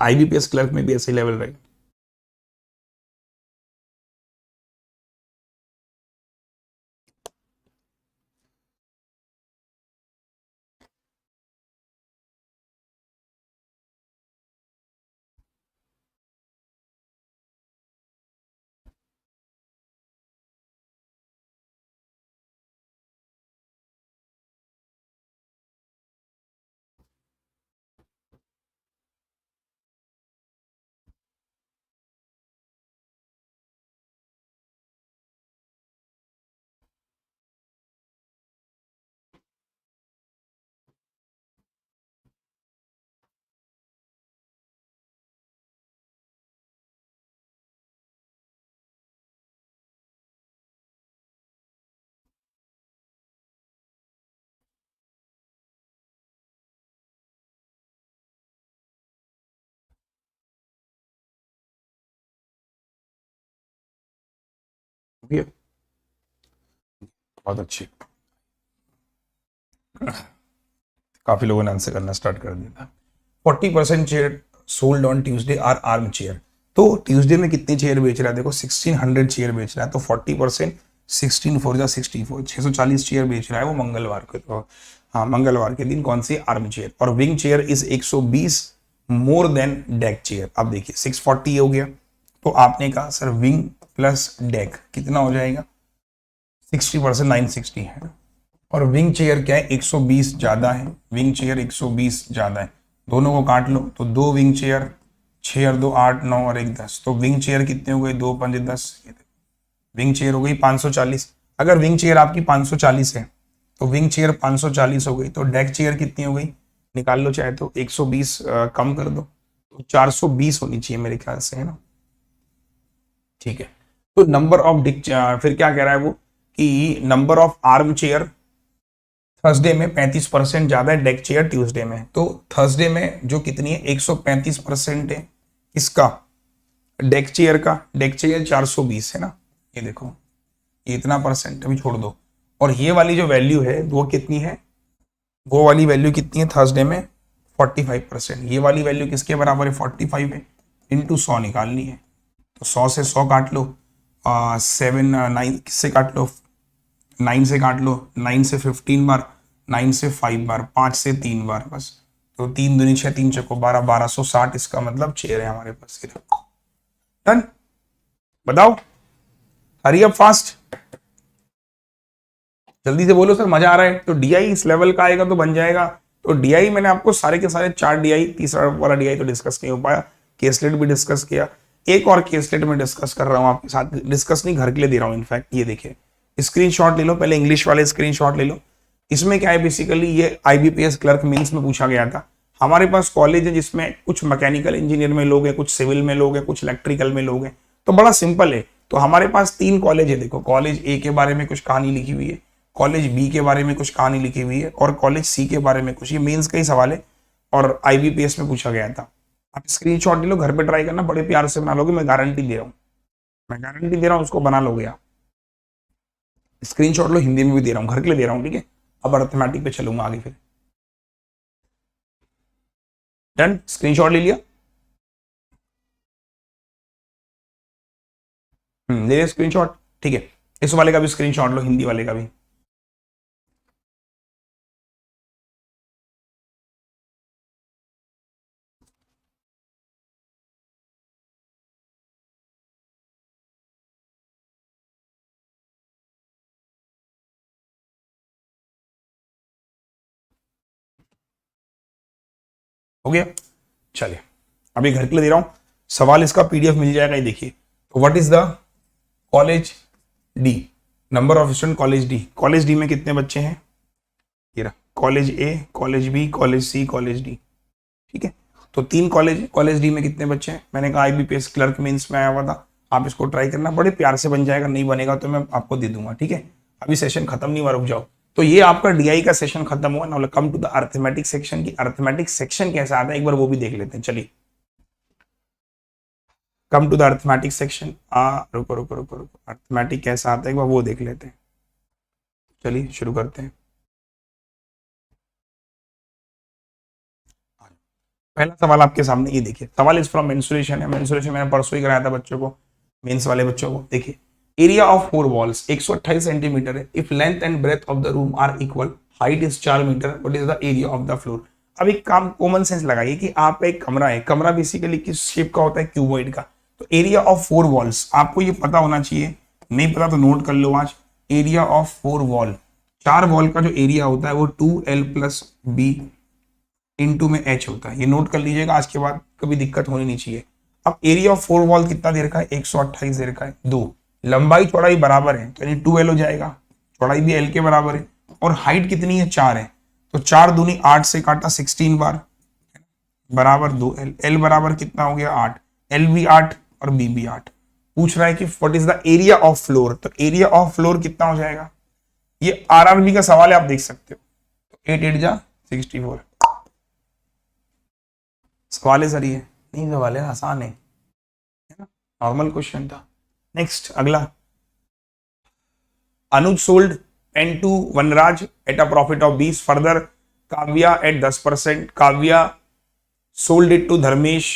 D: आईबीपीएस क्लर्क में भी ऐसे लेवल रहेगा। ये बहुत अच्छी, काफी लोगों ने आंसर करना स्टार्ट कर दिया। 40% chair sold on Tuesday are arm chair. तो ट्यूसडे में कितनी चेयर बेच रहा है, देखो 1600 चेयर बेच रहा है। तो 40% 16 4 जा 64, 640 चेयर बेच रहा है वो मंगलवार को। तो हाँ, मंगलवार के दिन कौन सी आर्म चेयर। और wing chair is 120 more than deck chair. अब देखिए 640 हो गया, तो आपने कहा सर विंग प्लस डेक कितना हो जाएगा, 60% 960 है। और विंग चेयर क्या है, 120 ज्यादा है, विंग चेयर 120 ज्यादा है। दोनों को काट लो तो 2 विंग चेयर, 6 और 2 8 9 और 1 10। तो विंग चेयर कितने हो गए, 2 5 10, विंग चेयर हो गई 540। अगर विंग चेयर आपकी 540 है तो विंग चेयर 540 हो गई। तो डेक चेयर कितनी हो गई, निकाल लो चाहे तो, 120 कम कर दो तो 420 होनी चाहिए मेरे ख्याल से, है ना। ठीक है, तो नंबर ऑफ डिक, फिर क्या कह रहा है वो कि number of arm chair Thursday में 35% ज्यादा है डेक चेयर ट्यूसडे में। तो थर्सडे में जो कितनी है, 135% है इसका डेक चेयर का। डेक चेयर 420 है ना, ये देखो ये इतना परसेंट अभी छोड़ दो। और ये वाली जो वैल्यू है वो कितनी है, वो वाली वैल्यू कितनी है थर्सडे में, 45%। ये वाली वैल्यू किसके बराबर है, 45 है, इंटू 100 निकालनी है। तो 100 से 100 काट लो, 7 9 किससे काट लो, 9 से काट लो, 9 से 15 बार, 9 से 5 बार, 5 से 3 बार बस। तो 3 दूनी 6, 3 चौको 12, 1260 इसका मतलब चेयर है हमारे पास। डन, बताओ, हरी अप फास्ट, जल्दी से बोलो सर मजा आ रहा है। तो डीआई इस लेवल का आएगा तो बन जाएगा। तो डीआई मैंने आपको सारे के सारे 4 डीआई, तीसरा वाला डीआई तो डिस्कस नहीं हो पाया, केसलेट भी डिस्कस किया। एक और केसलेट में डिस्कस कर रहा हूं आपके साथ, डिस्कस नहीं घर के लिए दे रहा हूं इनफैक्ट। ये देखिए स्क्रीनशॉट ले लो, पहले इंग्लिश वाले स्क्रीनशॉट ले लो। इसमें क्या है बेसिकली, ये आईबीपीएस क्लर्क मेंस में पूछा गया था। हमारे पास कॉलेज है जिसमें कुछ मैकेनिकल इंजीनियर में लोग हैं, कुछ सिविल में लोग हैं, कुछ इलेक्ट्रिकल में लोग हैं। तो बड़ा सिंपल है। तो हमारे पास 3 कॉलेज है, देखो कॉलेज ए के बारे में कुछ कहानी लिखी हुई है, कॉलेज बी के बारे में कुछ कहानी लिखी हुई है, और कॉलेज सी के बारे में कुछ। ये मेंस का ही सवाल है और आईबीपीएस में पूछा गया था। आप स्क्रीनशॉट ले लो, घर पे ट्राई करना, बड़े प्यार से बना लोगे, मैं गारंटी दे रहा हूँ, मैं गारंटी दे रहा हूँ उसको बना लोगे आप। स्क्रीनशॉट लो, हिंदी में भी दे रहा हूँ, घर के लिए दे रहा हूँ, ठीक है। अब अर्थमेटिक पे चलूंगा आगे फिर। डन, स्क्रीनशॉट ले लिया, ले लिया स्क्रीनशॉट, ठीक है। इस वाले का भी स्क्रीनशॉट लो, हिंदी वाले का भी। हो गया। चलिए अभी घर के लिए दे रहा हूं सवाल, इसका पीडीएफ मिल जाएगा, ये देखिए। तो what is the college D, number of student college D. College D में कितने बच्चे हैं, ये रहा, कॉलेज ए, कॉलेज बी, कॉलेज सी, कॉलेज डी, ठीक है। तो 3 कॉलेज, कॉलेज डी में कितने बच्चे हैं, मैंने कहा आईबीपीएस क्लर्क मेंस में आया हुआ था, आप इसको ट्राई करना, बड़े प्यार से बन जाएगा, नहीं बनेगा तो मैं आपको दे दूंगा, ठीक है। अभी सेशन खत्म नहीं हुआ, रुक जाओ। तो ये आपका डीआई का सेशन खत्म हुआ। Now come to the arithmetic section की अरिथमेटिक सेक्शन कैसा आता है एक बार वो भी देख लेते हैं। चलिए come to the arithmetic section, रुको रुको रुको रुको, अरिथमेटिक कैसा आता है एक बार वो देख लेते हैं। चलिए शुरू करते हैं। पहला सवाल आपके सामने ये देखिए, सवाल इज फ्रॉम मेंसुरेशन है। मेंसुरेशन मैंने परसों ही कराया था बच्चों को, मेंस वाले बच्चों को। देखिए एरिया ऑफ 4 वॉल्स 128 सेंटीमीटर है। If length and breadth of the room are equal, height is 4 metre, what is the area of the floor. अब एक काम कॉमन सेंस लगाइए कि आप एक कमरा है, कमरा बेसिकली किस शेप का होता है, क्यूबॉइड का। तो एरिया ऑफ 4 वॉल्स आपको ये पता होना चाहिए, नहीं पता तो नोट कर लो आज। एरिया ऑफ 4 वॉल, 4 वॉल का जो एरिया होता है वो 2L + B इंटू में H होता है, ये नोट कर लीजिएगा, आज के बाद कभी दिक्कत होनी नहीं चाहिए। अब एरिया ऑफ 4 वॉल कितना दे रखा है, 128 दे रखा है। 2 लंबाई चौड़ाई बराबर है तो यानी 2L हो जाएगा, चौड़ाई भी L के बराबर है, और हाइट कितनी है, 4 है, तो 4 दूनी 8 से काटा 16 बार बराबर 2L। L बराबर कितना हो गया 8, L भी 8 और B भी 8। पूछ रहा है कि what is the area of floor, तो एरिया ऑफ फ्लोर कितना हो जाएगा, ये RRB का सवाल है, आप देख सकते हो। तो 8 8 जा 64 सवाल है सर, ये नहीं सवाल है, आसान है ना, नॉर्मल क्वेश्चन था। नेक्स्ट अगला, Anuj sold pen to Vanraj at a profit of 20, further Kavya at 10%, Kavya sold it to Dharmesh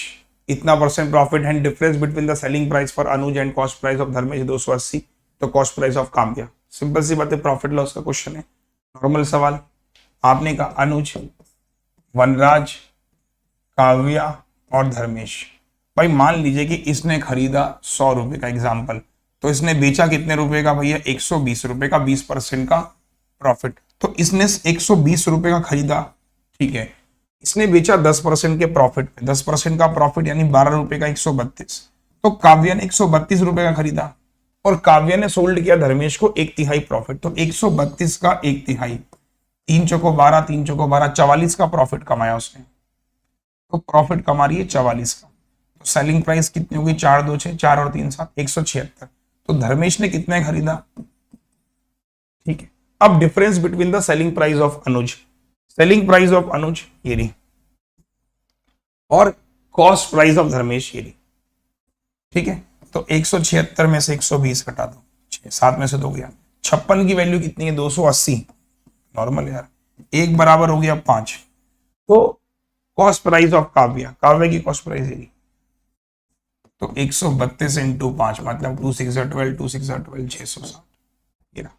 D: इतना % profit and difference between the selling price for Anuj and cost price of Dharmesh 280, तो cost price of Kavya. Simple सी बात है, प्रॉफिट लॉस का क्वेश्चन है, नॉर्मल सवाल। आपने कहा अनुज, वनराज, काव्या और धर्मेश। भाई मान लीजिए कि इसने खरीदा 100 रुपए का एग्जाम्पल, तो इसने बेचा कितने रुपए का भैया, 120 रुपए का, 20% का प्रॉफिट। तो इसने 120 रुपए का खरीदा, ठीक है, इसने बेचा 10% के प्रॉफिट पे, 10% का प्रॉफिट यानी 12 रुपए का 132। तो काव्या ने 132 रुपए का खरीदा और काव्या ने सोल्ड किया धर्मेश को 1/3 प्रॉफिट, तो 132 का 1/3, 3 चौको 12, 3 चौको 12, 44 का प्रॉफिट कमाया उसने। तो प्रॉफिट कमा रही है 44 का, तो सेलिंग प्राइस कितनी होगी, 4 2 6, 4 और 3 7, 176। तो धर्मेश ने कितने खरीदा, ठीक है। अब difference between the selling price of Anuj, selling price of Anuj ये रही और कॉस्ट प्राइस ऑफ धर्मेश ये रही, ठीक है। तो 176 में से 120 घटा दो, 7 में से 2 गया, 56 की वैल्यू कितनी है, 280, नॉर्मल यार, 1 बराबर हो गया 5। तो cost price of Kavya, Kavya की कॉस्ट प्राइस है, तो 132 इंटू 5 मतलब 2 6 12, 2 6 12, 660। ये रहा,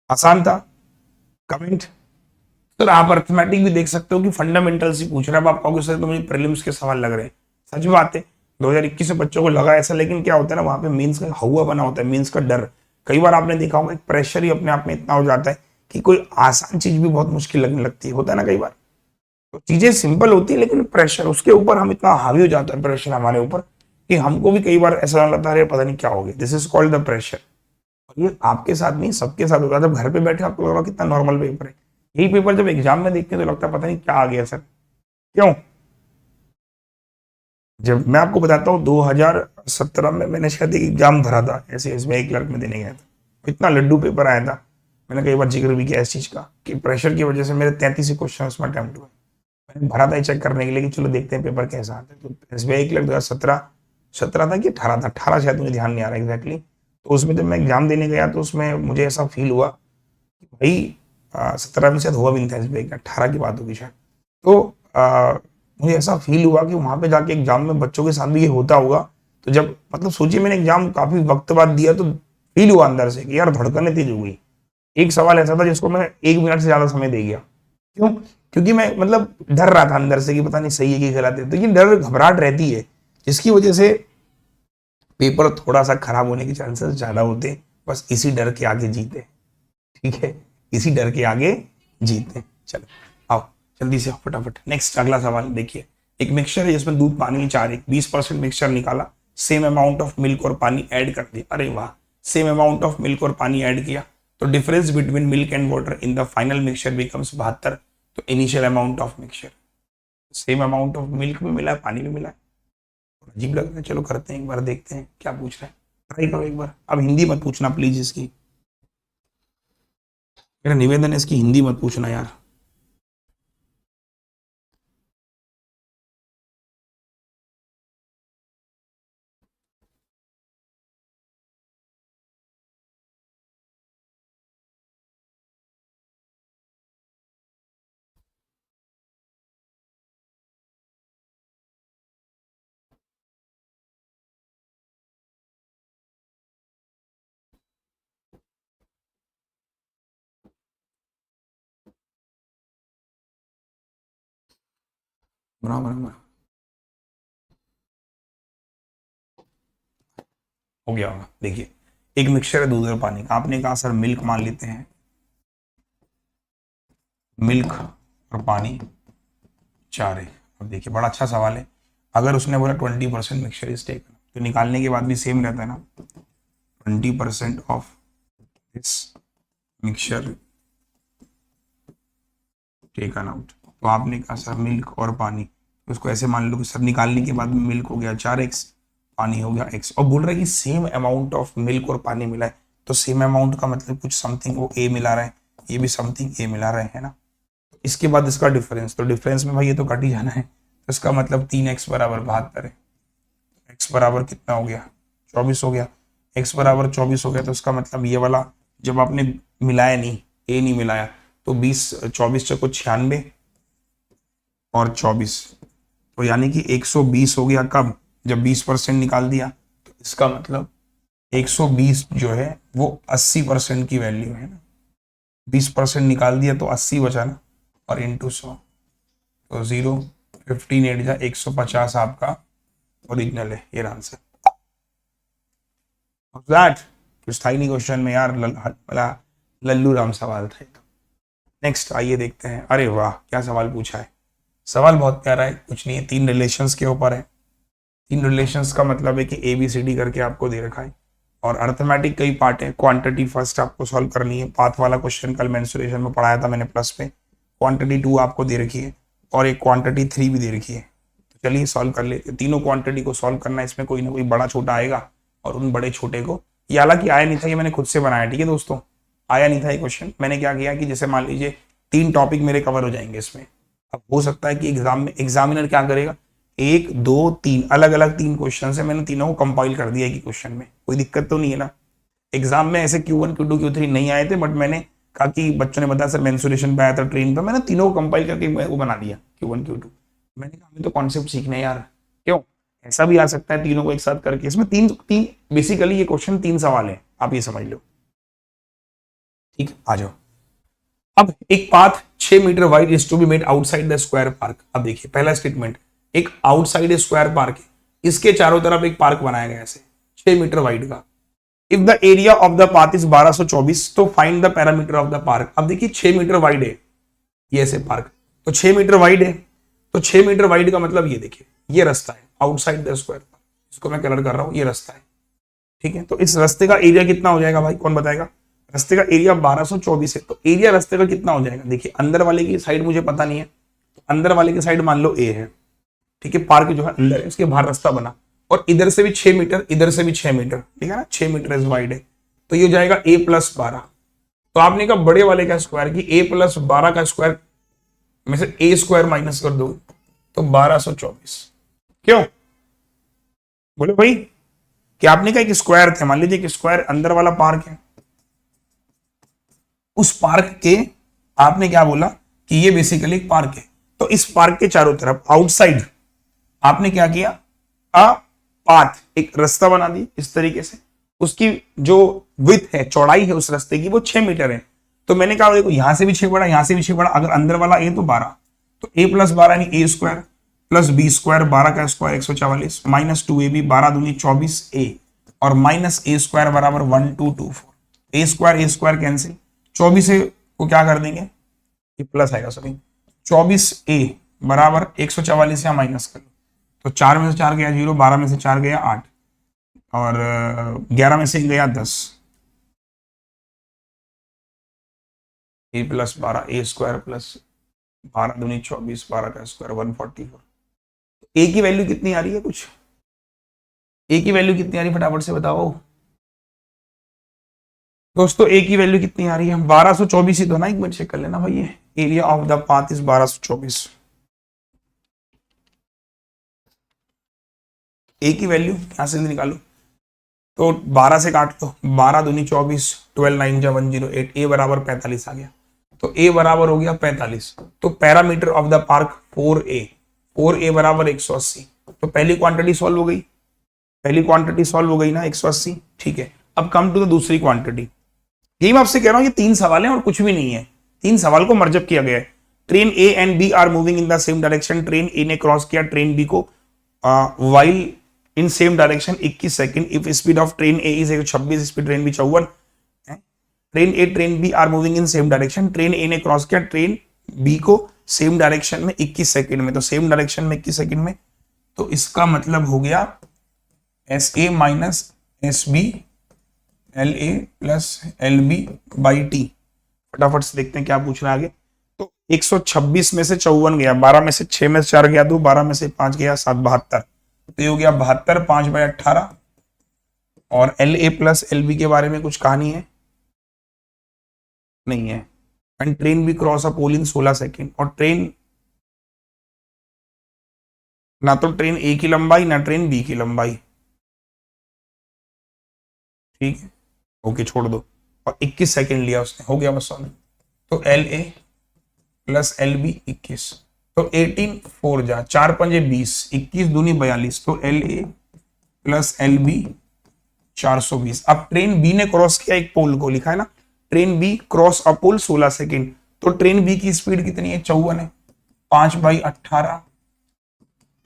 D: आसान था। कमेंट सर, आप अरिथमेटिक भी देख सकते हो कि फंडामेंटल से पूछ रहा है। आप कहोगे सर तो मुझे प्रीलिम्स के सवाल लग रहे हैं, सच बात है 2021 में बच्चों को लगा ऐसा, लेकिन क्या होता है ना, वहां पे मेंस का हवा बना होता है, मेंस का डर। कई बार आपने देखा होगा, एक प्रेशर ही अपने आप में इतना हो जाता है कि कोई आसान चीज भी बहुत मुश्किल लगने लगती है, होता है ना कई बार। तो चीजें सिंपल होती है लेकिन प्रेशर, उसके ऊपर हम इतना हावी हो जाता है, प्रेशर हमारे ऊपर, कि हमको भी कई बार ऐसा लगता है पता नहीं क्या हो गया। This is called the pressure. ये आपके साथ नहीं, सबके साथ होता है। जब घर पे बैठे आपको लग रहा है कितना नॉर्मल पेपर है, यही पेपर जब एग्जाम में देखते हैं तो लगता है पता नहीं क्या आ गया सर। क्यों? जब मैं आपको बताता हूँ 2017 में मैंने शायद एक एग्जाम भरा था, ऐसे SBI क्लर्क में देने गया था, इतना लड्डू पेपर आया था। मैंने कई बार जिक्र भी किया इस चीज का कि प्रेशर की वजह से मेरे 33 क्वेश्चन उसमें अटेम्प्ट हुए। मैंने भरा था चेक करने के लिए कि चलो देखते हैं पेपर कैसा आता है। तो SBI क्लर्क 2017 था कि 18 था, 18 शायद, मुझे ध्यान नहीं आ रहा एग्जैक्टली। तो उसमें जब मैं एग्जाम देने गया तो उसमें मुझे ऐसा फील हुआ कि भाई 17 में शायद हुआ भी नहीं था SBI का, 18 की बात होगी शायद। तो मुझे ऐसा फील हुआ कि वहां पे जाके एग्जाम में बच्चों के साथ भी ये होता होगा। तो जब मतलब सोचिए मैंने एग्जाम काफी वक्त बाद दिया तो फील हुआ अंदर से कि यार धड़कनें तेज हो गई। एक सवाल ऐसा था जिसको मैं 1 मिनट से ज्यादा समय दे गया। क्यों? क्योंकि मैं मतलब डर रहा था अंदर से कि पता नहीं सही है कि गलत है। तो ये डर, घबराहट रहती है जिसकी वजह से पेपर थोड़ा सा खराब होने के चांसेस ज्यादा होते हैं। बस इसी डर के आगे जीते, ठीक है, इसी डर के आगे जीते हैं। चलो आओ जल्दी से फटाफट नेक्स्ट अगला सवाल देखिए। एक मिक्सचर है जिसमें दूध पानी 4 20% मिक्सचर निकाला, सेम अमाउंट ऑफ मिल्क और पानी ऐड कर दिया। अरे वाह, सेम अमाउंट ऑफ मिल्क और पानी ऐड किया तो difference between milk and water in the final mixture becomes 72। तो initial amount of mixture, same amount of milk भी मिला है, पानी भी मिला है, अजीब लग रहा है। चलो करते हैं एक बार, देखते हैं क्या पूछ रहा है, ट्राई करो एक बार। अब हिंदी मत पूछना प्लीज, इसकी मेरा निवेदन है, इसकी हिंदी मत पूछना यार। बराबर हो गया होगा। देखिए एक मिक्सचर है दूध और पानी का, आपने कहा सर मिल्क मान लेते हैं, मिल्क और पानी 4 है। अब देखिए बड़ा अच्छा सवाल है, अगर उसने बोला 20% मिक्सचर इज टेकन तो निकालने के बाद भी सेम रहता है ना, 20% of this mixture taken out. तो आपने कहा सर मिल्क और पानी, उसको ऐसे मान लो कि सर निकालने के बाद में मिल्क हो गया 4x, पानी हो गया x, और बोल रहा है कि सेम अमाउंट ऑफ मिल्क और पानी मिला है। तो सेम अमाउंट का मतलब कुछ समथिंग वो a मिला रहा है, ये भी समथिंग a मिला रहा है ना। इसके बाद इसका डिफरेंस, तो डिफरेंस में भाई ये तो कट ही जाना है, तो इसका मतलब 3x बराबर 72 है। x बराबर कितना हो गया 24 हो गया, x बराबर 24 हो गया, तो इसका मतलब ये वाला जब आपने मिलाया नहीं, a नहीं मिलाया, तो 24 चौको 96 और 24, तो यानी कि 120 हो गया। कब? जब 20% निकाल दिया, तो इसका मतलब 120 जो है वो 80% की वैल्यू है ना। 20% निकाल दिया तो 80 बचा ना, और इंटू 100, तो 0 15 8 जा 150 आपका ओरिजिनल है। ये आंसर दैट कुछ था ही नहीं क्वेश्चन में यार, लल्लू राम सवाल था। नेक्स्ट आइए देखते हैं। अरे वाह क्या सवाल पूछा है, सवाल बहुत प्यारा है, कुछ नहीं है, 3 रिलेशंस के ऊपर है। 3 रिलेशंस का मतलब है कि ABCD करके आपको दे रखा है, और अर्थमेटिक कई पार्ट है। क्वांटिटी फर्स्ट आपको सॉल्व करनी है, पाथ वाला क्वेश्चन कल मेंसुरेशन में पढ़ाया था मैंने प्लस पे। क्वांटिटी 2 आपको दे रखी है, और एक क्वांटिटी 3 भी दे रखी है। तो चलिए सॉल्व कर लेते, तीनों क्वांटिटी को सॉल्व करना है। इसमें कोई ना कोई बड़ा छोटा आएगा, और उन बड़े छोटे को, ये हालांकि आया नहीं था, ये मैंने खुद से बनाया, ठीक है दोस्तों, आया नहीं था ये क्वेश्चन। मैंने क्या किया कि जैसे मान लीजिए 3 टॉपिक मेरे कवर हो जाएंगे इसमें। अब हो सकता है कि एग्जाम में एग्जामिनर क्या करेगा, 1 2 3 अलग अलग 3 क्वेश्चन है, मैंने तीनों को कंपाइल कर दिया कि क्वेश्चन में, कोई दिक्कत तो नहीं है ना। एग्जाम में ऐसे Q1 Q2 Q3 नहीं आए थे, बट मैंने कहा कि बच्चों ने बताया सर मेंसुरेशन पे आया था ट्रेन पर, मैंने तीनों को कंपाइल करके वो बना दिया Q1 Q2। मैंने कहा हमें तो कॉन्सेप्ट सीखना है यार, क्यों ऐसा भी आ सकता है तीनों को एक साथ करके। इसमें तीन बेसिकली ये क्वेश्चन 3 सवाल है, आप ये समझ लो, ठीक है। आ जाओ। अब एक path 6 metre wide is to be made outside the square park. अब देखिए पहला स्टेटमेंट, एक आउटसाइड स्क्वायर पार्क है, इसके चारों तरफ एक पार्क बनाया गया ऐसे 6 मीटर वाइड का। If the area of the path is 1224, तो find the parameter of the park. अब देखिए 6 मीटर वाइड है ये ऐसे पार्क, तो 6 मीटर वाइड है, तो 6 मीटर वाइड का मतलब ये देखिए ये रास्ता है आउटसाइड द स्क्वायर पार्क, इसको मैं कलर कर रहा हूं, ये रास्ता है, ठीक है। तो इस रास्ते का एरिया कितना हो जाएगा भाई, कौन बताएगा? रास्ते का एरिया 1224 है, तो एरिया रास्ते का कितना हो जाएगा? देखिए अंदर वाले की साइड मुझे पता नहीं है, तो अंदर वाले की साइड मान लो A है, ठीक है। पार्क जो है अंदर है, उसके बाहर रास्ता बना, और इधर से भी 6 मीटर, इधर से भी 6 मीटर, ठीक है ना, 6 मीटर इज वाइड है, तो ये हो जाएगा A+12। तो आपने कहा बड़े वाले का स्क्वायर की A+12 का स्क्वायर में से A स्क्वायर माइनस कर दो तो 1224। क्यों बोले भाई कि आपने कहा एक स्क्वायर थे, मान लीजिए कि स्क्वायर अंदर वाला पार्क है, उस पार्क के आपने क्या बोला कि ये बेसिकली एक पार्क है, तो इस पार्क के चारों तरफ आउटसाइड आपने क्या किया, अ पाथ, एक रास्ता बना दी इस तरीके से, उसकी जो विड्थ है, चौड़ाई है उस रास्ते की वो 6 मीटर है। तो मैंने कहा देखो यहां से भी 6 बड़ा, यहां से भी 6 बड़ा, अगर अंदर वाला A तो 12, तो A+12 यानी A square plus B square 12 का स्क्वायर 144 माइनस 2AB 12 दूनी 24A और माइनस A स्क्वायर बराबर 1224। A स्क्वायर कैंसिल, 24 को क्या कर देंगे ये प्लस आएगा सॉरी, 24A बराबर 144 या माइनस कर लो, तो 4 में से 4 गया 0, 12 में से 4 गया 8 और 11 में से 1 गया 10, a plus 12 a square plus 12 दूनी 24, 12 का स्क्वायर 144। a की वैल्यू कितनी आ रही है, कुछ a की वैल्यू कितनी आ रही है फटाफट से बताओ दोस्तों, a की वैल्यू कितनी आ रही है, 1224 ही तो ना, एक मिनट चेक कर लेना भाई, ये area of the path is 1224। a की वैल्यू यहां से निकालो, तो 12 से काट लो, 12 दूनी 24, 12 9 जा 108, a बराबर 45 आ गया, तो a बराबर हो गया 45। तो parameter of the park 4a बराबर 180, तो पहली क्वांटिटी सॉल्व हो गई, ना 180, ठीक है। अब कम टू द दूसरी क्वांटिटी, यही मैं आपसे कह रहा हूं, ये 3 सवाल हैं और कुछ भी नहीं है, 3 सवाल को मर्जब किया गया है। Train A and B are moving in the same direction, train A ने क्रॉस किया ट्रेन बी को while in same direction 21 second, if speed of train A is 126, speed train B 54, train A train B are moving in same direction, train A ने क्रॉस किया ट्रेन बी को सेम डायरेक्शन में 21 सेकंड में, तो सेम डायरेक्शन में 21 सेकंड में, तो इसका मतलब हो गया S A minus S B L A plus L B by T. फटाफट से देखते हैं क्या पूछ रहा है आगे। तो 126 में से 54 गया, 12 में से 6 में से 4 गया 2, 12 में से 5 गया 7, 72, तो ये हो गया 72, 5/18। और L A plus L B के बारे में कुछ कहानी है नहीं है। And train B cross a pole in 16 second, और ट्रेन ना तो ट्रेन ए की लंबाई ना ट्रेन बी की लंबाई, ठीक है, ओके छोड़ दो, और 21 सेकंड लिया उसने, हो गया बस सॉल्व। तो L A plus L B 21, तो 18 4 जा 4 पंजे 20, 21 दूनी 42, तो L A plus L B 420। अब ट्रेन बी ने क्रॉस किया एक पोल को, लिखा है ना train B cross a pole 16 second, तो ट्रेन बी की स्पीड कितनी है 54 है, 5/18।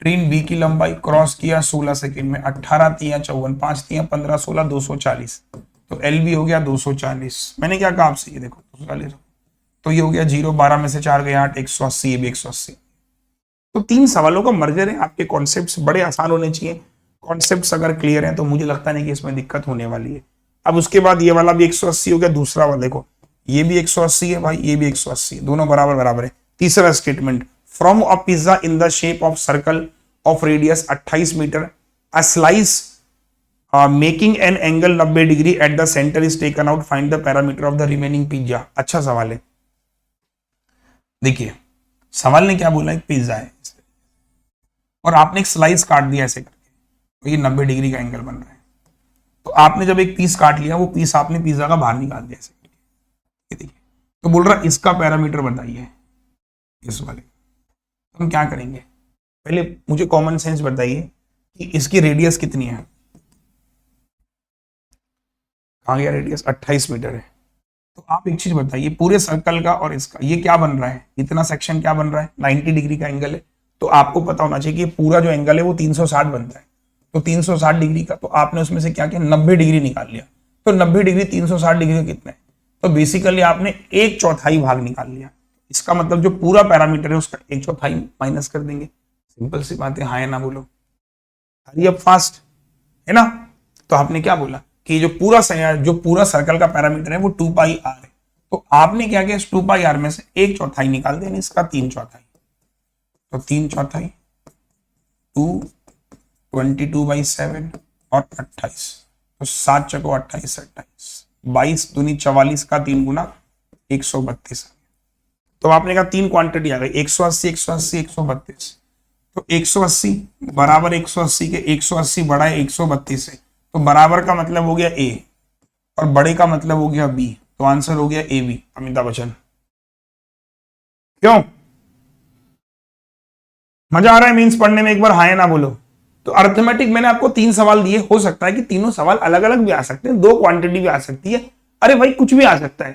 D: ट्रेन बी की लंबाई क्रॉस किया 16 सेकंड में, 18 3 54, 5 3 15 16 240, तो एल बी हो गया 240। मैंने क्या कहा आपसे, ये देखो 240, तो ये हो गया 0, 12 में से 4 गया 8, 180, ये भी 180। तो 3 सवालों का मर्जर है, आपके कॉन्सेप्ट्स बड़े आसान होने चाहिए, कॉन्सेप्ट्स अगर क्लियर हैं तो मुझे लगता नहीं कि इसमें दिक्कत होने वाली है। अब उसके बाद ये वाला भी 180 हो गया, दूसरा वाला देखो ये भी 180 है भाई, ये भी 180, दोनों बराबर बराबर है। तीसरा statement, from a pizza in the shape of circle of radius 28 metre, a slice making an angle 90 degree at the centre is taken out, find the parameter of the remaining pizza. अच्छा सवाल है, देखिए सवाल ने क्या बोला, एक पिज्जा है और आपने एक स्लाइस काट दिया ऐसे करके, तो ये 90 डिग्री का एंगल बन रहा है। तो आपने जब एक पीस काट लिया, वो पीस आपने पिज्जा का बाहर निकाल दिया ऐसे करके, देखिए, तो बोल रहा इसका पैरामीटर बताइए इस वाले। हम क्या करेंगे, पहले मुझे कॉमन सेंस बताइए कि इसकी रेडियस कितनी है, कहाँ गया रेडियस, 28 मीटर है। तो आप एक चीज बताइए, पूरे सर्कल का और इसका ये क्या बन रहा है, इतना सेक्शन क्या बन रहा है, 90 डिग्री का एंगल है। तो आपको पता होना चाहिए कि पूरा जो एंगल है वो 360 बनता है, तो 360 डिग्री का, तो आपने उसमें से क्या किया 90 डिग्री निकाल लिया। तो 90 डिग्री 360 डिग्री का कितना है, तो बेसिकली आपने 1/4 भाग निकाल लिया। इसका मतलब जो पूरा पैरामीटर है उसका 1/4 माइनस कर देंगे। सिंपल सी बात है, हाँ या ना बोलो, हरी अप फास्ट, है ना। तो आपने क्या बोला कि जो पूरा सर्कल का पैरामीटर है वो 2πr है, तो आपने क्या किया, 2πr में से 1/4 निकाल दें, इसका 3/4, तो 3/4 22/7 और 28, तो 7 चको 28 28, 22 दूनी 44 का 3 गुना 132। तो आपने कहा 3 क्वांटिटी आ गई, 180 180 132, तो 180 बराबर 180 के 180 बड़ा है 132 से, तो बराबर का मतलब हो गया ए और बड़े का मतलब हो गया बी, तो आंसर हो गया ए बी, अमिताभ बच्चन। क्यों मजा आ रहा है मींस पढ़ने में, एक बार हाँ या ना बोलो। तो अर्थमेटिक मैंने आपको 3 सवाल दिए, हो सकता है कि तीनों सवाल अलग अलग भी आ सकते हैं, 2 क्वांटिटी भी आ सकती है, अरे भाई कुछ भी आ सकता है।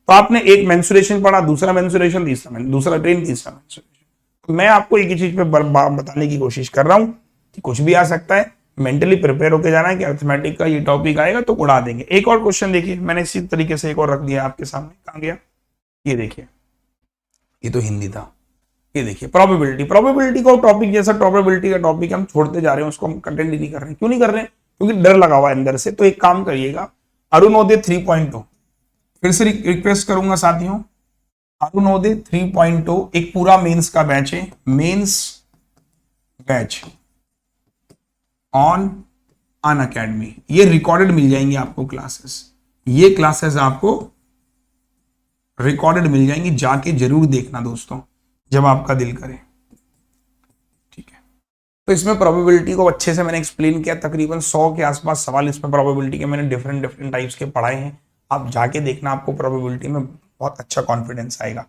D: तो आपने एक मेंसुरेशन पढ़ा, दूसरा मेंसुरेशन, दूसरा ट्रेन, तीसरा मेंसुरेशन। तो मैं आपको एक ही चीज पे बताने की कोशिश कर रहा हूं कि कुछ भी आ सकता है, मेंटली प्रिपेयर होकर जाना है कि अर्थमेटिक का ये टॉपिक आएगा तो उड़ा देंगे। एक और क्वेश्चन देखिए, मैंने इसी तरीके से एक और रख दिया आपके सामने, कहां गया, ये देखिए ये तो हिंदी था। ये देखिए प्रोबेबिलिटी, प्रोबेबिलिटी का टॉपिक जैसा प्रोबेबिलिटी का टॉपिक हम छोड़ते जा रहे हैं, उसको हम कंटेंट ही नहीं कर रहे हैं। क्यों नहीं कर रहे हैं? क्योंकि डर लगा हुआ है अंदर से। तो एक काम करिएगा, अरुणोदय 3.2 फिर से रिक्वेस्ट करूंगा साथियों, अरुणोदय 3.2 एक पूरा मेंस का बैच है, मेंस बैच ऑन अनअकैडमी। ये रिकॉर्डेड मिल जाएंगे आपको क्लासेस, ये क्लासेस आपको रिकॉर्डेड मिल जाएंगी, जाके जरूर देखना दोस्तों जब आपका दिल करे, ठीक है। तो इसमें प्रोबेबिलिटी को अच्छे से मैंने एक्सप्लेन किया, तकरीबन 100 के आसपास सवाल इसमें प्रोबेबिलिटी के मैंने डिफरेंट टाइप्स के पढ़ाए हैं। आप जाके देखना, आपको प्रोबेबिलिटी में बहुत अच्छा कॉन्फिडेंस आएगा।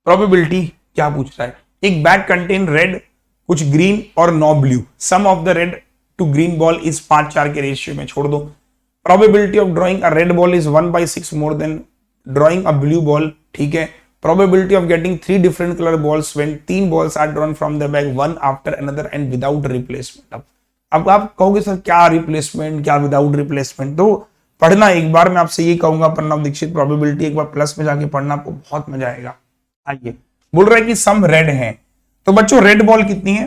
D: प्रोबेबिलिटी क्या पूछ रहा है? एक बैग कंटेन रेड, कुछ ग्रीन और 9 blue, sum of the red to green ball is 5:4 के रेशियो में, छोड़ दो। Probability of drawing a red ball is 1/6 more than drawing a blue ball, ठीक है। Probability of getting 3 different color balls when 3 balls are drawn from the bag one after another and without replacement। अब आप कहोगे सर क्या रिप्लेसमेंट, क्या विदाउट रिप्लेसमेंट? तो पढ़ना एक बार, मैं आपसे ये कहूंगा प्रणव दीक्षित प्रोबेबिलिटी एक बार प्लस में जाके पढ़ना, आपको बहुत मजा आएगा। आइए, बोल रहा है कि सम रेड है, तो बच्चों रेड बॉल कितनी है?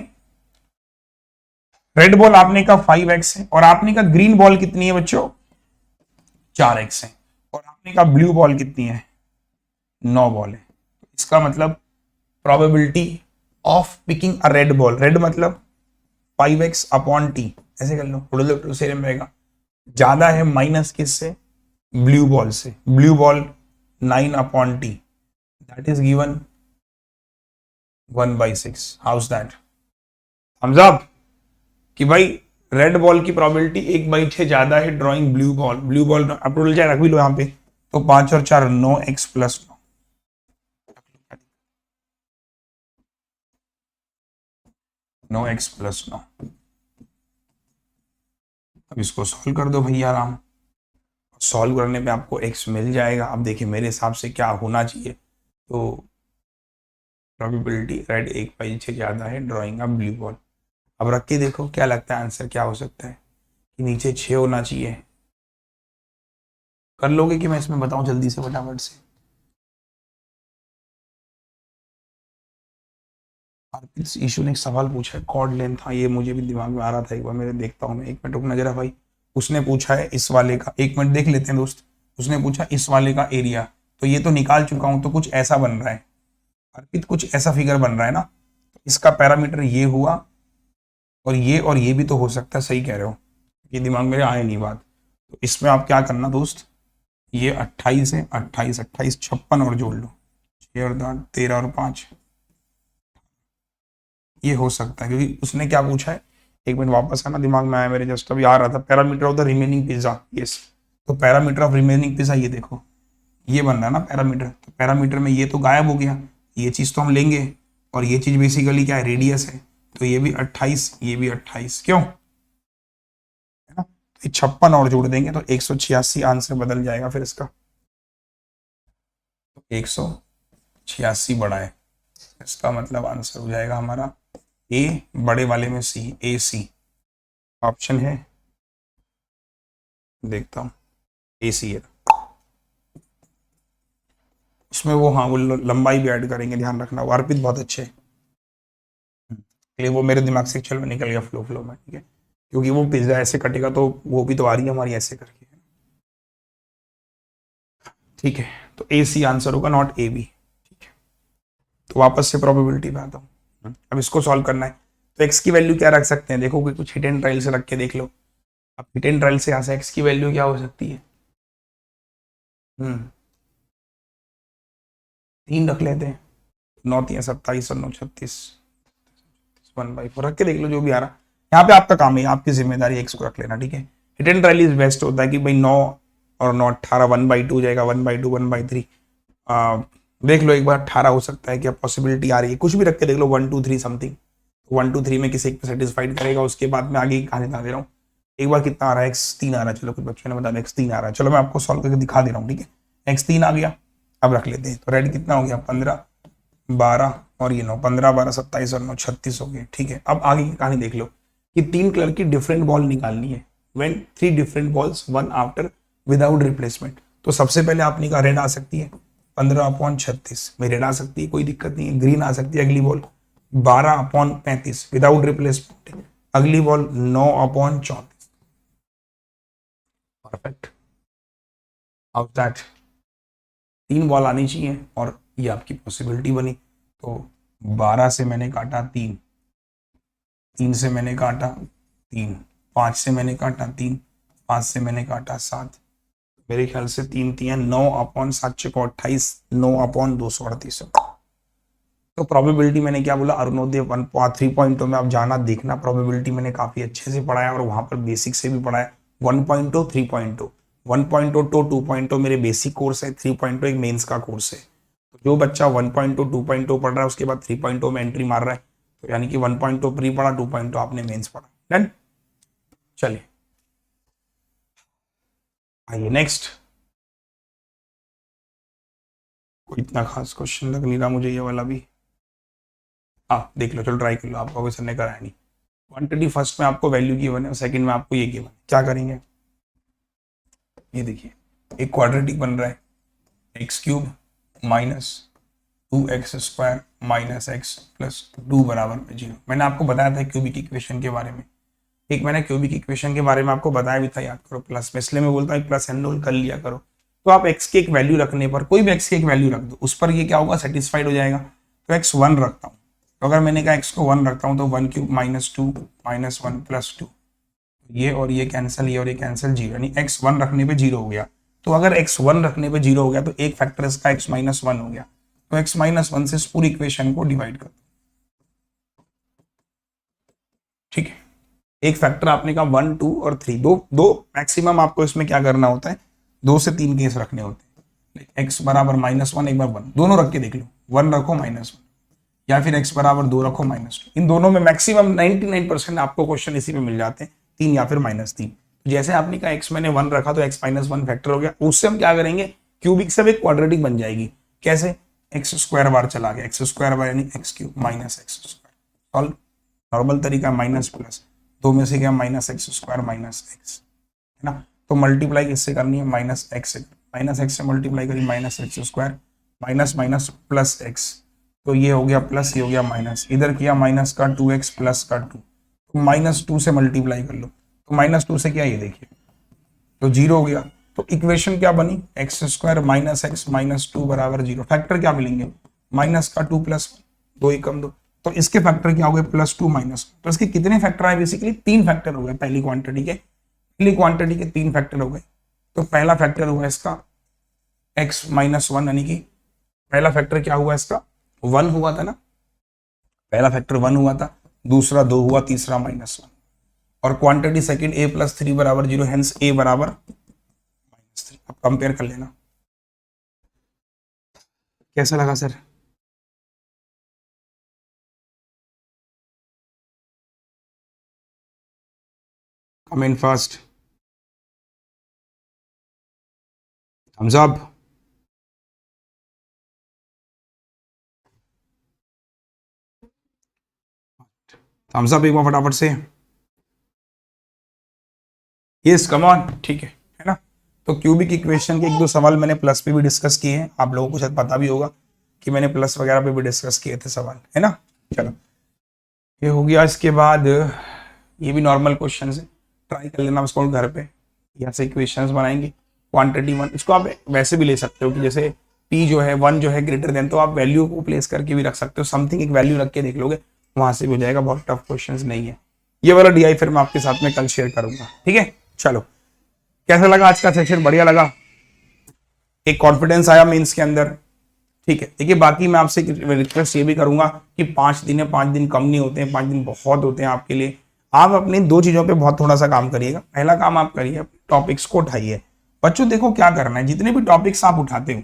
D: रेड बॉल आपने का 5x है, और आपने का ग्रीन बॉल कितनी है बच्चों? 4x है, और आपने का ब्लू बॉल कितनी है? 9 बॉल है। इसका मतलब probability of picking a red ball, red मतलब 5x अपॉन t, ऐसे कर लो, थोड़ा सेम रहेगा, ज्यादा है माइनस किससे? ब्लू बॉल से। Blue ball 9 upon t, that is given 1/6। How's that? Thumbs up कि भाई रेड बॉल की प्रोबेबिलिटी 1/6 ज्यादा है drawing blue ball. Blue ball आप टोटल रख भी लो यहाँ पे, तो 5 और 4 9x प्लस 9, 9x प्लस 9। अब इसको सॉल्व कर दो भैया आराम, सॉल्व करने पे आपको x मिल जाएगा। अब देखिए मेरे हिसाब से क्या होना चाहिए, तो प्रोबेबिलिटी रेड 1/6 ज्यादा है ड्रॉइंग अ ब्लू बॉल। अब रख के देखो क्या लगता है आंसर क्या हो सकता है? कि नीचे 6 होना चाहिए। कर लोगे कि मैं इसमें बताऊं जल्दी से फटाफट से? इस इशू ने एक सवाल पूछा है, कॉर्ड लेंथ। हाँ, ये मुझे भी दिमाग में आ रहा था, एक बार मेरे देखता हूँ मैं, 1 मिनट रुकना जरा भाई। उसने पूछा है इस वाले का, 1 मिनट देख लेते हैं दोस्त। उसने पूछा इस वाले का एरिया, तो ये तो निकाल चुका हूं, तो कुछ ऐसा बन रहा है अर्पित, कुछ ऐसा फिगर बन रहा है ना। तो इसका पैरामीटर ये हुआ, और ये भी तो हो सकता है, सही कह रहे हो, ये दिमाग मेरे आए नहीं बात। तो इसमें आप क्या करना दोस्त, ये 28 है, 28 56 और जोड़ लो, 6 और 8 13 और 5, ये हो सकता है। क्योंकि उसने क्या पूछा है, 1 मिनट वापस आना, दिमाग में आया मेरे, जस्ट अभी आ रहा था। Parameter of the remaining pizza, yes. तो पैरामीटर ऑफ रिमेनिंग पिज्जा ये देखो, ये बन रहा है ना पैरामीटर। तो पैरामीटर में ये तो गायब हो गया, ये चीज तो हम लेंगे, और ये चीज बेसिकली क्या है, रेडियस है। तो ये भी 28, ये भी 28, क्यों है ना। तो 56 और जोड़ देंगे तो 186 आंसर बदल जाएगा फिर इसका। 186 बड़ा है, इसका मतलब आंसर हो जाएगा हमारा ए, बड़े वाले में सी, ए सी ऑप्शन है। देखता हूं, ए सी है इसमें। वो हाँ, वो लंबाई भी ऐड करेंगे, ध्यान रखना। वो अर्पित बहुत अच्छे, वो मेरे दिमाग से चल में निकल गया फ्लो में, ठीक है। क्योंकि वो पिज्जा ऐसे कटेगा, तो वो भी तो आ रही है हमारी ऐसे करके, ठीक है। तो ए सी आंसर होगा, नॉट ए बी, ठीक है। तो वापस से प्रोबेबिलिटी पे आता हूँ। अब इसको सॉल्व करना है, तो x की वैल्यू क्या रख सकते हैं? देखो कि कुछ हिट एंड ट्रायल से रख के देख लो। अब हिट एंड ट्रायल से यहाँ से x की वैल्यू क्या हो सकती है? 3 रख लेते हैं, 9 3 27 और 9 36, 1/4 रख के देख लो, जो भी आ रहा। यहाँ पे आपका काम है, आपकी जिम्मेदारी x को रख लेना, ठीक है। Hit and trial is best होता है कि भाई 9 और 9 18, 1/2 जाएगा, 1/2 1/3। देख लो एक बार, 18 हो सकता है, क्या पॉसिबिलिटी आ रही है? कुछ भी रख के देख लो, 1 2 3 समथिंग, 1 2 3 में किसी एक पे सेटिस्फाइड करेगा। उसके बाद में आगे कहानी बता दे रहा हूँ। एक बार कितना आ रहा है? x3 आ रहा है। चलो कुछ बच्चों ने बता दिया x3 आ रहा है, चलो मैं आपको सॉल्व करके दिखा दे रहा हूँ, ठीक है। x3 आ गया, अब रख लेते हैं। तो रेड कितना हो गया? 15 12 और ये 9, 15 12 27 और 9 36 हो गए, ठीक है। अब आगे की कहानी देख लो कि 3 कलर की डिफरेंट बॉल निकालनी है, when 3 different balls one after without replacement. तो सबसे पहले आपने कहा रेड आ सकती है, 15/36 में रेड आ सकती है, कोई दिक्कत नहीं है। ग्रीन आ सकती है अगली बॉल 12/35 विदाउट रिप्लेसमेंट। अगली ball 9/34। Perfect. How that? 3 ball आनी चाहिए और ये आपकी पॉसिबिलिटी बनी। तो 12 से मैंने काटा 3, 3 से मैंने काटा 3, 5 से मैंने काटा 3, 5 से मैंने काटा 7। मेरे ख्याल से 3 3 9/7 को 28, 9/238। तो प्रोबेबिलिटी मैंने क्या बोला, अरुणोदय 3.0 में आप जाना देखना, प्रोबेबिलिटी मैंने काफी अच्छे से पढ़ाया और वहां पर बेसिक से भी पढ़ाया। 1.0, 3.0, 1.0 to 2.0 मेरे बेसिक कोर्स है, 3.0 एक मेंस का कोर्स है। तो जो बच्चा 1.0, 2.0 पढ़ रहा है उसके बाद 3.0 में एंट्री मार रहा है, तो यानी कि 1.0 प्री पढ़ा, 2.0 आपने मेंस पढ़ा। डन। चलिए आइए नेक्स्ट। कोई इतना खास क्वेश्चन लग नहीं रहा मुझे ये वाला भी। देख लो, चलो ट्राई कर लो। आपको सर ने कराया नहीं। क्वांटिटी फर्स्ट में आपको वैल्यू गिवन है और सेकंड में आपको ये गिवन है। क्या करेंगे, ये देखिए एक क्वाड्रेटिक बन रहा है, x³ minus 2x² minus x plus 2 बराबर में 0। मैंने आपको बताया था क्यूबिक इक्वेशन के बारे में, एक मैंने क्यूबिक इक्वेशन के बारे में आपको बताया भी था, याद करो प्लस में, इसलिए मैं बोलता हूँ प्लस एनरोल कर लिया करो। तो आप x की एक वैल्यू रखने पर, कोई भी x की एक वैल्यू रख दो, उस पर ये क्या होगा, सेटिस्फाइड हो जाएगा। तो x 1 रखता हूँ, तो अगर मैंने कहा x को 1 रखता हूँ तो 1³ माइनस 2 माइनस 1 प्लस 2, ये और ये कैंसिल, ये और ये कैंसिल, 0, यानी x 1 रखने पे 0 हो गया। तो अगर x 1 रखने पे 0 हो गया तो एक फैक्टर इसका x माइनस 1 हो गया। तो x माइनस 1 से इस पूरी इक्वेशन को डिवाइड कर दो। ठीक है, एक फैक्टर आपने कहा 1, 2 और 3, दो मैक्सिमम आपको इसमें क्या करना होता है, 2 से 3 केस रखने होते हैं। x बराबर -1, एक बार 1, दोनों रख के देख लो, 1 रखो -1, या फिर x बराबर 2 रखो -2। इन दोनों में मैक्सिमम 99% आपको क्वेश्चन इसी में मिल जाते हैं, 3 या फिर -3। जैसे आपने कहा x मैंने 1 रखा तो x -1 फैक्टर हो गया। उससे हम क्या करेंगे, क्यूबिक से एक क्वाड्रेटिक बन जाएगी। कैसे, x² बार चला गया, x² बार यानी x³ minus x²। Solve, normal तरीका माइनस प्लस, 2 में से क्या -x² माइनस x, है ना। तो मल्टीप्लाई किससे करनी है, -x से, -x से मल्टीप्लाई करी -x² minus minus plus x, तो ये हो गया प्लस, ये हो गया माइनस, इधर किया माइनस का 2x प्लस का 2, तो -2 से मल्टीप्लाई कर लो, तो -2 से क्या, ये देखिए तो 0 हो गया। तो इक्वेशन क्या बनी, x² माइनस x माइनस 2 बराबर 0। फैक्टर क्या मिलेंगे, माइनस का 2 प्लस 2, ही कम 2, तो इसके फैक्टर क्या हो गए, +2 माइनस। तो इसके कितने फैक्टर आए, बेसिकली 3 फैक्टर हो गए। पहली क्वांटिटी के 3 फैक्टर हो गए। तो पहला फैक्टर हुआ इसका x माइनस 1, यानी कि पहला फैक्टर क्या हुआ इसका, 1 हुआ था ना, पहला फैक्टर 1 हुआ था, दूसरा 2 हुआ, तीसरा -1। और क्वांटिटी सेकंड a + 3 बराबर 0, हेंस a बराबर -3। अब कंपेयर कर लेना, कैसा लगा sir. Comment fast, thumbs up. Thumbs up एक बार फटाफट से। यस कम ऑन, ठीक है ना। तो क्यूबिक इक्वेशन के 1-2 सवाल मैंने प्लस पे भी डिस्कस किए हैं, आप लोगों को शायद पता भी होगा कि मैंने प्लस वगैरह पे भी डिस्कस किए थे सवाल, है ना। चलो ये हो गया। इसके बाद ये भी नॉर्मल क्वेश्चन है, ट्राई कर लेना उसको घर पे। यहाँ से इक्वेशंस बनाएंगे, क्वांटिटी 1, इसको आप वैसे भी ले सकते हो कि जैसे p जो है 1 जो है ग्रेटर देन, तो आप वैल्यू को प्लेस करके भी रख सकते हो, समथिंग एक वैल्यू रख के देख लोगे, वहां से भी हो जाएगा। बहुत टफ क्वेश्चंस नहीं है। ये वाला DI फिर मैं आपके साथ में कल शेयर करूंगा, ठीक है। चलो कैसा लगा आज का सेशन, बढ़िया लगा, एक कॉन्फिडेंस आया मेंस के अंदर, ठीक है। देखिए बाकी मैं आपसे रिक्वेस्ट ये भी करूंगा कि 5 दिन है, 5 दिन कम नहीं होते हैं, 5 दिन बहुत होते हैं आपके लिए। आप अपनी 2 चीजों पे बहुत थोड़ा सा काम करिएगा। पहला काम आप करिए, टॉपिक्स को उठाइए। बच्चों देखो क्या करना है, जितने भी टॉपिक्स आप उठाते हो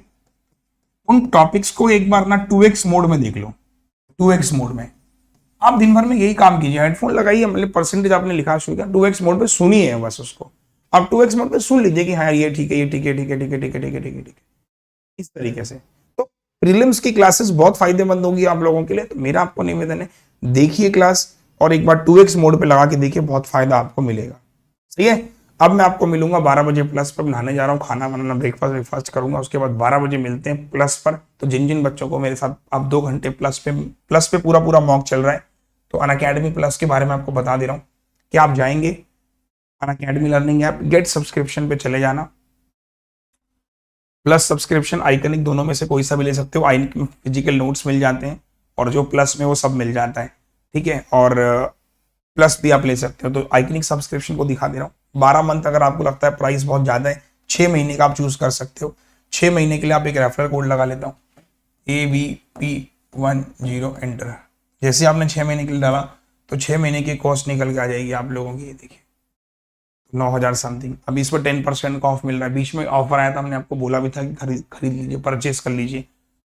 D: उन टॉपिक्स को एक बार ना 2x मोड में देख लो। 2x मोड में आप दिन भर में यही काम कीजिए, हेडफोन लगाइए, मतलब परसेंटेज आपने लिखा शुरू किया, 2x मोड पे सुनिए बस उसको। आप 2x मोड पे सुन लीजिए कि हाँ ये ठीक है, ये ठीक है, ठीक है, ठीक है, ठीक है, ठीक है, ठीक है, ठीक है, इस तरीके से। तो प्रीलिम्स की क्लासेस बहुत फायदेमंद होगी आप लोगों के लिए। तो मेरा आपको निवेदन है, देखिए क्लास और एक बार 2x मोड पे लगा के देखिए, बहुत फायदा आपको मिलेगा, सही है। अब मैं आपको मिलूंगा 12 बजे प्लस पर, नहाने जा रहा हूँ, खाना बनाना ब्रेकफास्ट करूंगा, उसके बाद 12 बजे मिलते हैं प्लस पर। तो जिन जिन बच्चों को मेरे साथ अब 2 घंटे प्लस पे पूरा मॉक चल रहा है, तो अनअकैडमी प्लस के बारे में आपको बता दे रहा हूँ कि आप जाएंगे Unacademy learning app, get subscription पे चले जाना, प्लस सब्सक्रिप्शन आइकनिक दोनों में से कोई सा भी ले सकते हो। फिजिकल नोट्स मिल जाते हैं और जो प्लस में वो सब मिल जाता है, ठीक है, और प्लस भी आप ले सकते हो। तो आइकनिक सब्सक्रिप्शन को दिखा दे रहा हूँ। 12 मंथ अगर आपको लगता है प्राइस बहुत ज्यादा है, 6 महीने का आप चूज कर सकते हो। 6 महीने के लिए आप एक रेफरल कोड लगा लेता हूँ, AVP10 एंटर। जैसे आपने 6 महीने के लिए डाला तो 6 महीने की कॉस्ट निकल के आ जाएगी आप लोगों की, ये देखिए 9,000 समथिंग। अभी इस पर 10% का ऑफ मिल रहा है। बीच में ऑफर आया था, हमने आपको बोला भी था कि खरीद लीजिए, परचेस कर लीजिए।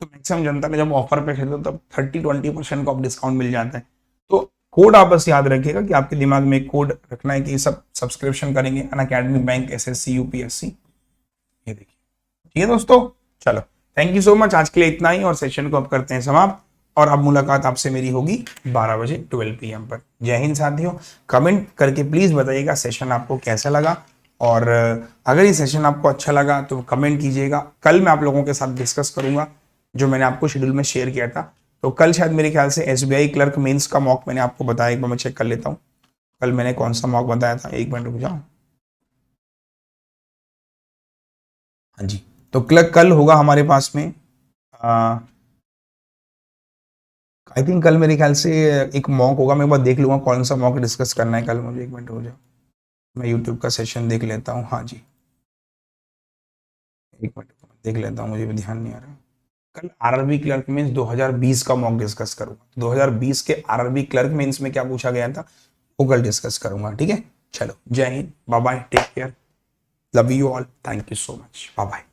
D: तो मैक्सिमम जनता ने जब ऑफर पे खरीदो तब 30-20% का ऑफ डिस्काउंट मिल जाता है। तो कोड आप बस याद रखिएगा कि आपके दिमाग में एक कोड रखना है कि सब सब्सक्रिप्शन करेंगे अनअकैडमी बैंक SSC UPSC, ये देखिए। ठीक है दोस्तों, चलो थैंक यू सो मच। आज के लिए इतना ही और सेशन को अब करते हैं समाप्त, और अब मुलाकात आपसे मेरी होगी 12 बजे 12 PM पर। जय हिंद साथियों। कमेंट करके प्लीज बताइएगा सेशन आपको कैसा लगा, और अगर ये सेशन आपको अच्छा लगा तो कमेंट कीजिएगा। कल मैं आप लोगों के साथ डिस्कस करूंगा जो मैंने आपको शेड्यूल में शेयर किया था। तो कल शायद मेरे ख्याल से SBI क्लर्क मेंस का मॉक मैंने आपको बताया, एक बार मैं चेक कर लेता हूँ कल मैंने कौन सा मॉक बताया था, एक मिनट रुक जाओ। हाँ जी, तो कल होगा हमारे पास में आई थिंक कल मेरे ख्याल से एक मॉक होगा। मैं एक बार देख लूंगा कौन सा मॉक डिस्कस करना है कल मुझे, एक मिनट हो जाओ, मैं यूट्यूब का सेशन देख लेता हूँ। हाँ जी, एक मिनट देख लेता हूँ, मुझे भी ध्यान नहीं आ रहा। कल RRB क्लर्क मेंस 2020 का मॉक डिस्कस करूंगा। 2020 के RRB क्लर्क मेंस में क्या पूछा गया था वो कल डिस्कस करूंगा, ठीक है। चलो Jai Hind, bye bye, take care, love you all, thank you so much, bye bye.